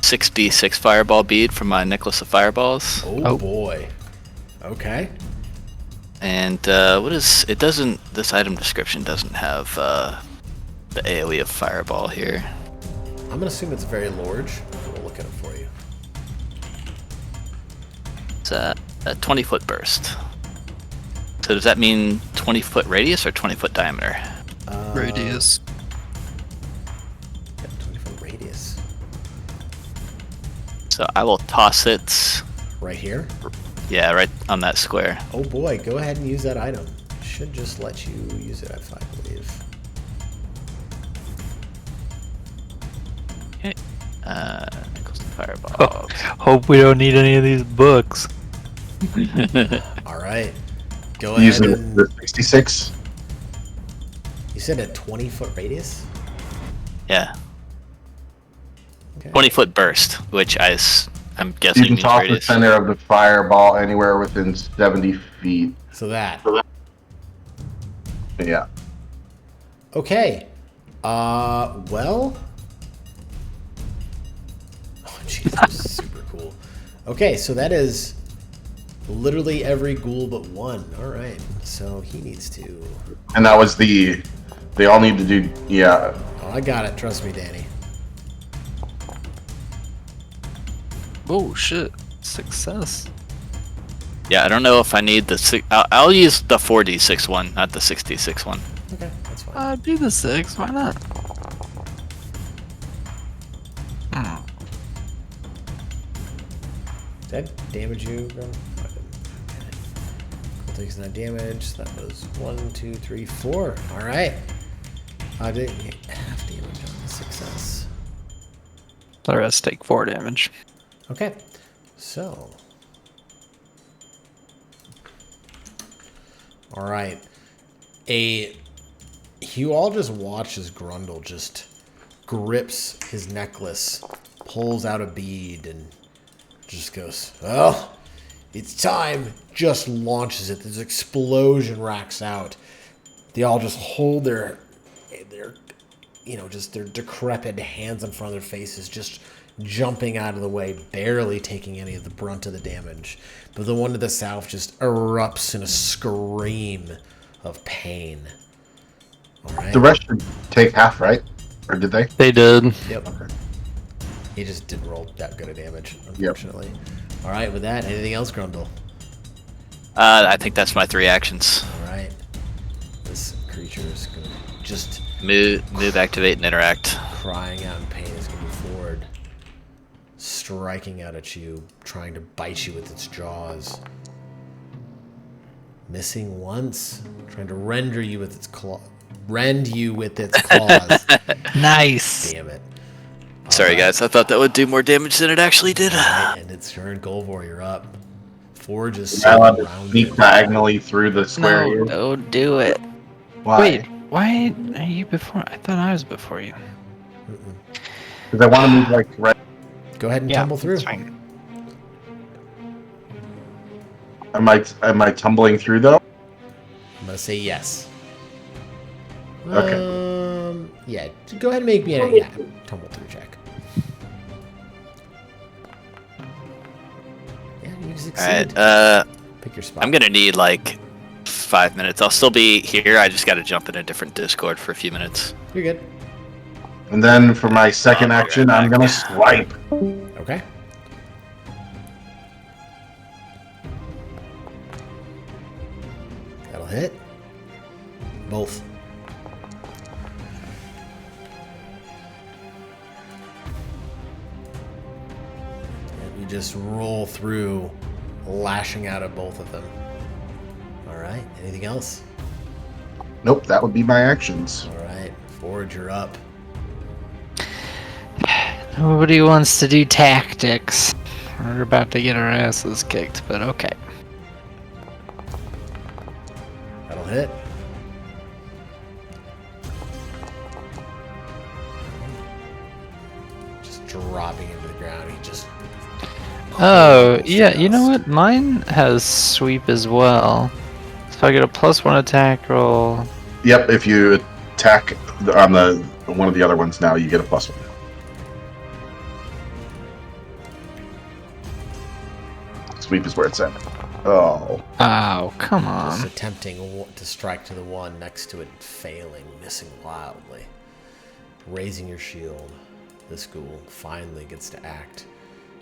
6d6 fireball bead from my necklace of fireballs. Oh boy. Okay. And what is it? Doesn't this item description doesn't have the AOE of fireball here? I'm gonna assume it's very large. We'll look at it for you. It's a 20-foot burst. So does that mean 20-foot radius or 20-foot diameter? Radius. Yeah, 20-foot radius. So I will toss it. Right here. Yeah, right on that square. Oh boy, go ahead and use that item. Should just let you use it, I believe. Okay. Necklace of fireball. Hope we don't need any of these books. All right. Go ahead Using and... the 66. You said a 20-foot radius? Yeah. Okay. 20-foot burst, which I'm You guessing can means toss the radius. center of the fireball anywhere within 70 feet. So that. Yeah. Okay. Well... Oh, jeez, that was super cool. Okay, so that is literally every ghoul but one. All right, so he needs to... And that was the... They all need to do... Yeah. Oh, I got it. Trust me, Danny. Oh shit. Success. Yeah, I don't know if I need the I'll use the 4d6 one, not the 6d6 one. Okay, that's fine. Do the 6, why not? Did that damage you, bro? No, I didn't. Okay. Cool, takes 9 damage. That was 1, 2, 3, 4. All right. I didn't get half damage on the success. The rest take 4 damage. Okay, so. All right. You all just watch as Grundle just grips his necklace, pulls out a bead, and just goes, well, it's time. Just launches it. This explosion racks out. They all just hold their just their decrepit hands in front of their faces, just jumping out of the way, barely taking any of the brunt of the damage. But the one to the south just erupts in a scream of pain. All right. The rest should take half, right? Or did they? They did. Yep. He just didn't roll that good a damage, unfortunately. All right, with that, anything else, Grundle? I think that's my 3 actions. All right. This creature is going to just Move, activate, and interact. crying out in pain is going to move forward, striking out at you, trying to bite you with its jaws. Missing once, trying to rend you with its claws. Nice. Damn it. Sorry, guys. I thought that would do more damage than it actually did. Right, and it's turn. Golvor, you're up. Forge is Am I allowed to around sneak you. diagonally through the square? No, here? don't do it. Why? Wait, why are you before? I thought I was before you. Because I want to move like right. Go ahead and tumble through. That's fine. Am I tumbling through though? I'm gonna say yes. Okay. Yeah. Go ahead and make me a tumble through check. Yeah, you succeed. Alright, Pick your spot. I'm gonna need like 5 minutes. I'll still be here. I just gotta jump in a different Discord for a few minutes. You're good. And then for my second I'll be action, right I'm back. gonna swipe. Okay. That'll hit. Both. And you just roll through, lashing out at both of them. Alright, anything else? Nope, that would be my actions. Alright, Forge, you're up. Nobody wants to do tactics. We're about to get our asses kicked, but okay. That'll hit. Just dropping him to the ground. He just. Oh, yeah, you know what? Mine has sweep as well. So I get a +1 attack roll. Yep, if you attack on the one of the other ones now, you get a +1. Sweep is where it's at. Oh. Oh, come Just on. attempting to strike to the one next to it, failing, missing wildly. Raising your shield, this ghoul finally gets to act.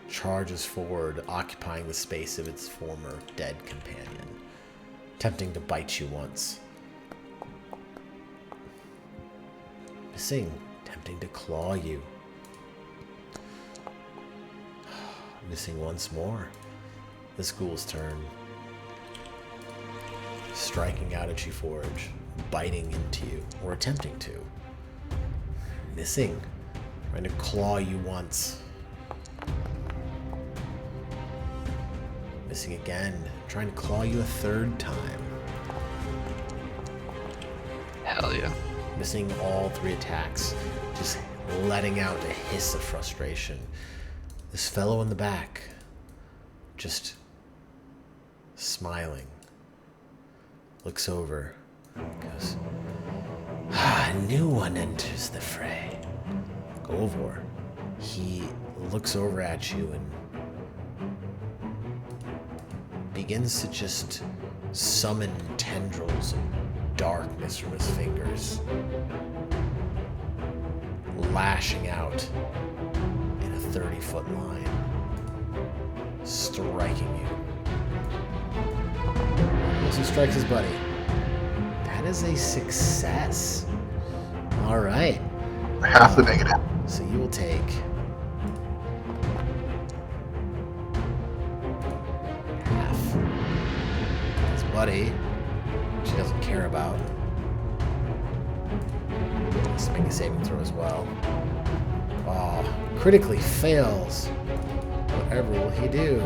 Charges forward, occupying the space of its former dead companion. Attempting to bite you once. Missing, attempting to claw you. Missing once more. This ghoul's turn. Striking out at you, Forge. Biting into you, or attempting to. Missing. Trying to claw you once. Missing again. Trying to claw you a third time. Hell yeah. Missing all 3 attacks. Just letting out a hiss of frustration. This fellow in the back. Just smiling. Looks over. Goes, a new one enters the fray. Golvor. He looks over at you and begins to just summon tendrils of darkness from his fingers, lashing out in a 30-foot line, striking you. Also strikes his buddy. That is a success. All right. Half the negative. So you will take half. His buddy, she doesn't care about. Let's make a saving throw as well. Oh, critically fails. Whatever will he do?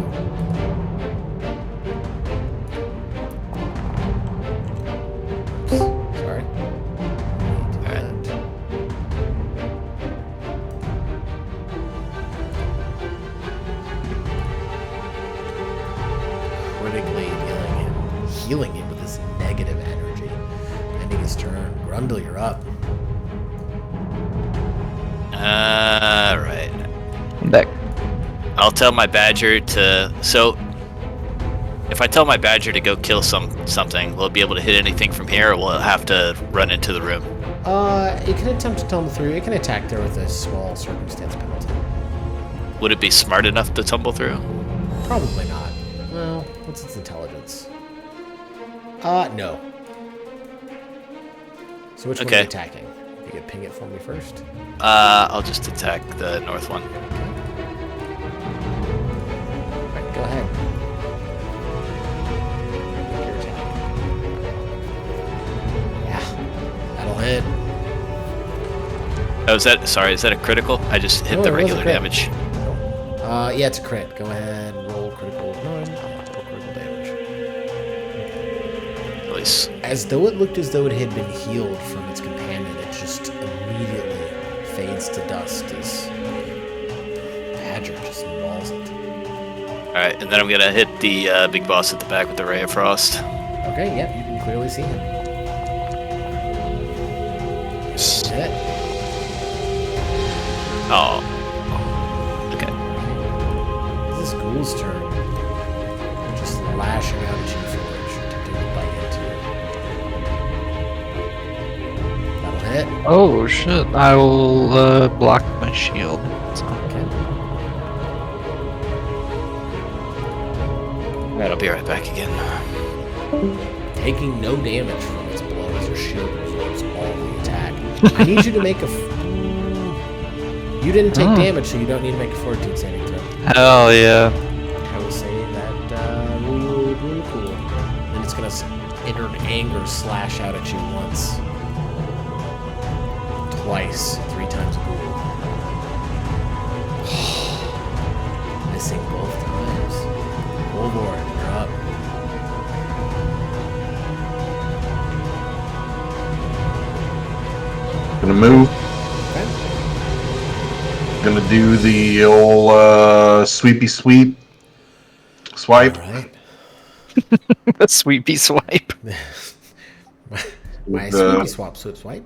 Oops, sorry. Alright. Critically healing him with this negative energy. Ending his turn. Grundle, you're up. Alright. I'm back. I'll tell my badger to. So, if I tell my badger to go kill something, will it be able to hit anything from here, or will it have to run into the room? It can attempt to tumble through. It can attack there with a small circumstance penalty. Would it be smart enough to tumble through? Probably not. Well, what's its intelligence? No. So which one are you attacking? You can ping it for me first. I'll just attack the north one. Alright, go ahead. Make your attack. Yeah. That'll hit. Oh, is that a critical? I just hit No, the it was a regular crit. damage. Yeah, it's a crit. Go ahead and roll critical. No, roll critical damage. Nice. As though it looked as though it had been healed from its companion, it just immediately fades to dust as Badger just mauls it. Alright, and then I'm gonna hit the big boss at the back with the Ray of Frost. Okay, yep, you can clearly see him. Hit. Oh. Okay. This is Ghoul's turn. They're just lashing out at you, Forge, attempting to bite into you. That'll hit. Oh shit! I will block my shield. So. Okay. Alright, I'll be right back again. Taking no damage from its blows, your shield absorbs all the attack. I need you to make a. You didn't take damage, so you don't need to make a fortitude saving throw. Hell yeah! I will say that really cool. And it's gonna, in her anger, slash out at you once, twice, 3 times a ghoul. Missing both times. Oh lord, you're up. Gonna move. Okay. Gonna do the old sweepy sweep. Swipe. All right. A sweepy swipe. My sweepy swap swipe.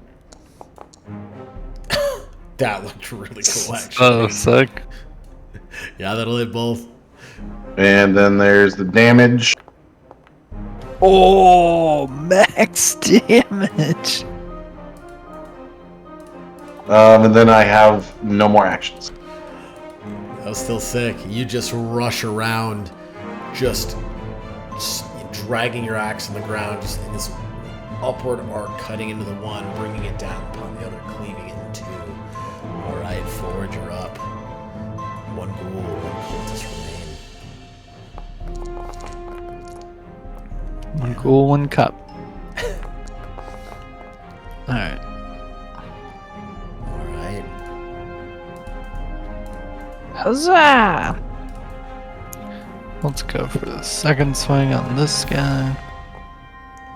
That looked really cool, actually. Oh, sick. Yeah, that'll hit both. And then there's the damage. Oh, max damage. And then I have no more actions. That was still sick. You just rush around, just dragging your axe on the ground, just in this upward arc, cutting into the one, bringing it down upon the other, cleaving it in 2. All right, Forge, you're up. 1 ghoul, 1 cultist remain. One cool, one cup. Alright. All right. Huzzah! Let's go for the second swing on this guy.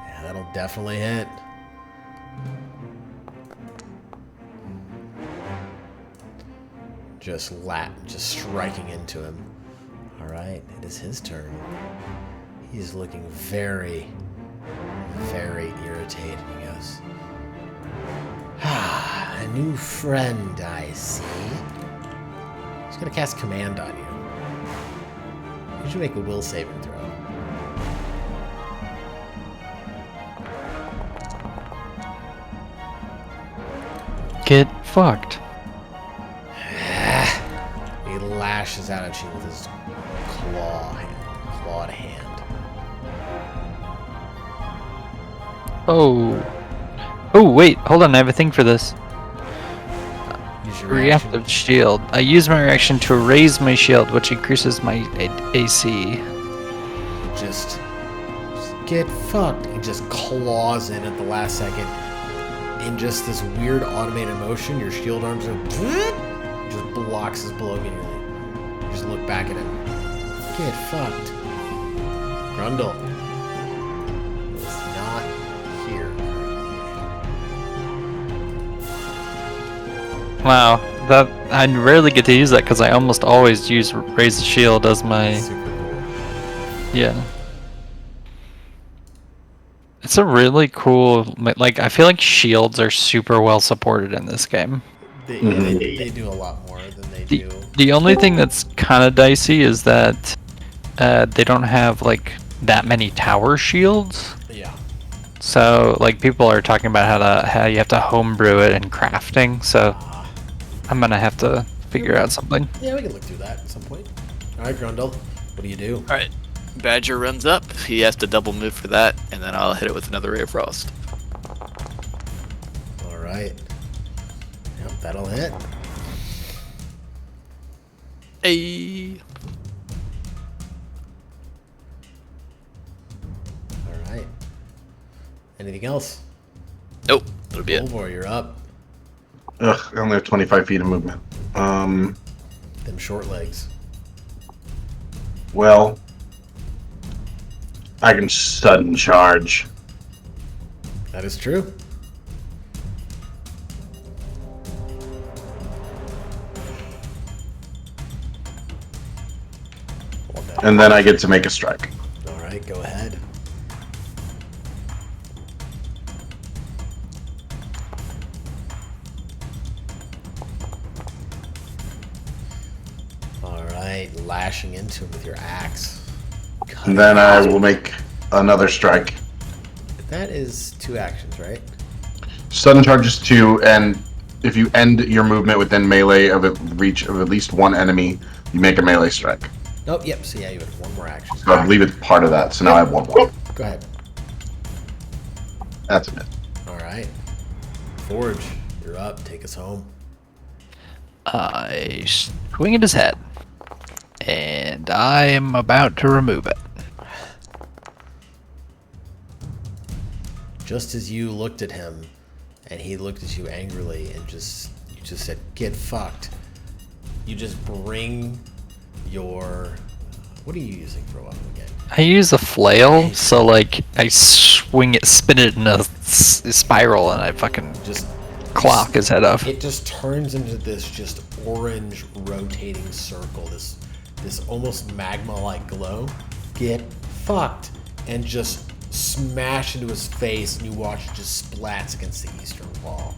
Yeah, that'll definitely hit. Just striking into him. All right, it is his turn. He's looking very, very irritated. He goes, "Ah, a new friend, I see." He's gonna cast command on you. You should make a will saving throw. Get fucked. He lashes out at you with his clawed hand. Oh. Oh, wait. Hold on. I have a thing for this. Use your reaction. Reactive shield. I use my reaction to raise my shield, which increases my AC. Just get fucked. He just claws in at the last second. In just this weird automated motion, your shield arms are just blocks his blow immediately. You just look back at him. Get fucked. Grundle is not here. Wow. That I rarely get to use that because I almost always use raise the shield as my Super cool. yeah. It's a really cool, like, I feel like shields are super well supported in this game. They do a lot more than they do. The only thing that's kind of dicey is that they don't have, like, that many tower shields. Yeah. So like people are talking about how you have to homebrew it in crafting. So I'm gonna have to figure out something. Yeah, we can look through that at some point. All right, Grundle, what do you do? All right. Badger runs up. He has to double move for that, and then I'll hit it with another Ray of Frost. All right. Yep, that'll hit. Hey. All right. Anything else? Nope. That'll be it. Volvor, you're up. Ugh, I only have 25 feet of movement. Them short legs. Well, I can sudden charge. That is true. And then I get to make a strike. All right, go ahead. All right, lashing into him with your axe. And then I will make another strike. That is 2 actions, right? Sudden charge is 2, and if you end your movement within melee of a reach of at least one enemy, you make a melee strike. Oh, yep. So yeah, you have 1 more action. So I believe it's part of that, so now I have 1 more. Go ahead. That's it. All right. Forge, you're up. Take us home. I swing at his head, and I am about to remove it. Just as you looked at him, and he looked at you angrily, and you just said, "Get fucked." You just bring your. What are you using for a weapon again? I use a flail, so like I swing it, spin it in a spiral, and I fucking Just clock his head off. It just turns into this just orange rotating circle. This almost magma-like glow. Get fucked, and just smash into his face, and you watch it just splats against the eastern wall.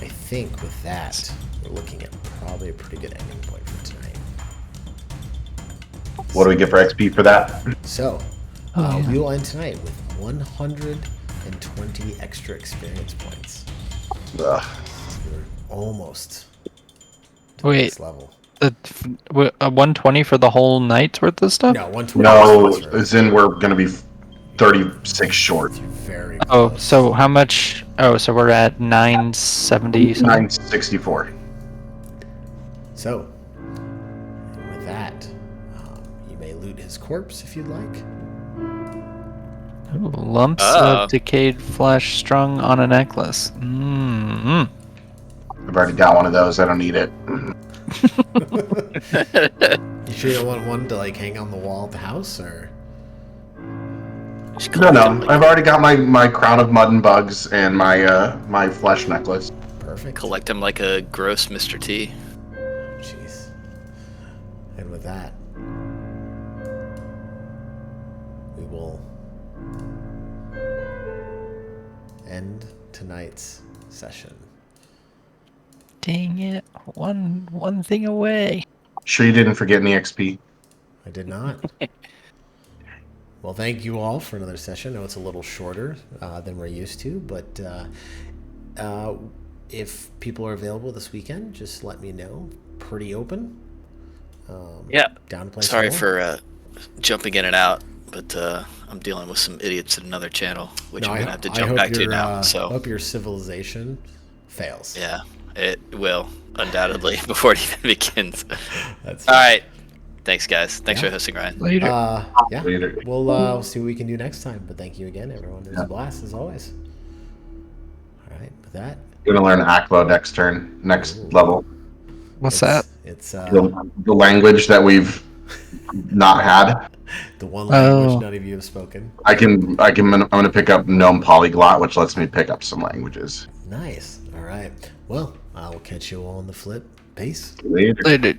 I think with that, we're looking at probably a pretty good ending point for tonight. What do we get for XP for that? So, yeah. we will end tonight with 120 extra experience points. Ugh. You're almost to Wait. this level. 120 for the whole night's worth of stuff? No, 120. No, is as in we're going to be 36 short. very Oh, close. so how much? Oh, so we're at 970 something? 964. So, with that, you may loot his corpse if you'd like. Ooh, lumps of decayed flesh strung on a necklace. Mm-hmm. I've already got one of those. I don't need it. You sure you don't want one to like hang on the wall at the house, or? Just No, collect them, I've already got my crown of mud and bugs and my my flesh necklace. Perfect. collect them like a gross Mr. T. Jeez. And with that, we will end tonight's session. Dang it. One thing away. Sure you didn't forget any XP? I did not. Well, thank you all for another session. I know it's a little shorter than we're used to, but if people are available this weekend, just let me know. Pretty open. Yeah. Down to play. Sorry some more. for jumping in and out, but I'm dealing with some idiots at another channel, which No, I'm gonna have to I jump hope back to your, now. I So hope your civilization fails. yeah, it will undoubtedly before it even begins. That's All right. Thanks, guys. Thanks Yeah. for hosting, Ryan. Later. Yeah. Later. We'll see what we can do next time. But thank you again, everyone. It was a blast as always. All right. With that, You're gonna learn Aklo next turn, next level. What's that? It's The language that we've not had. the one language Oh. none of you have spoken. I'm gonna pick up Gnome Polyglot, which lets me pick up some languages. Nice. All right. Well, I'll catch you all on the flip. Peace. Later. Later.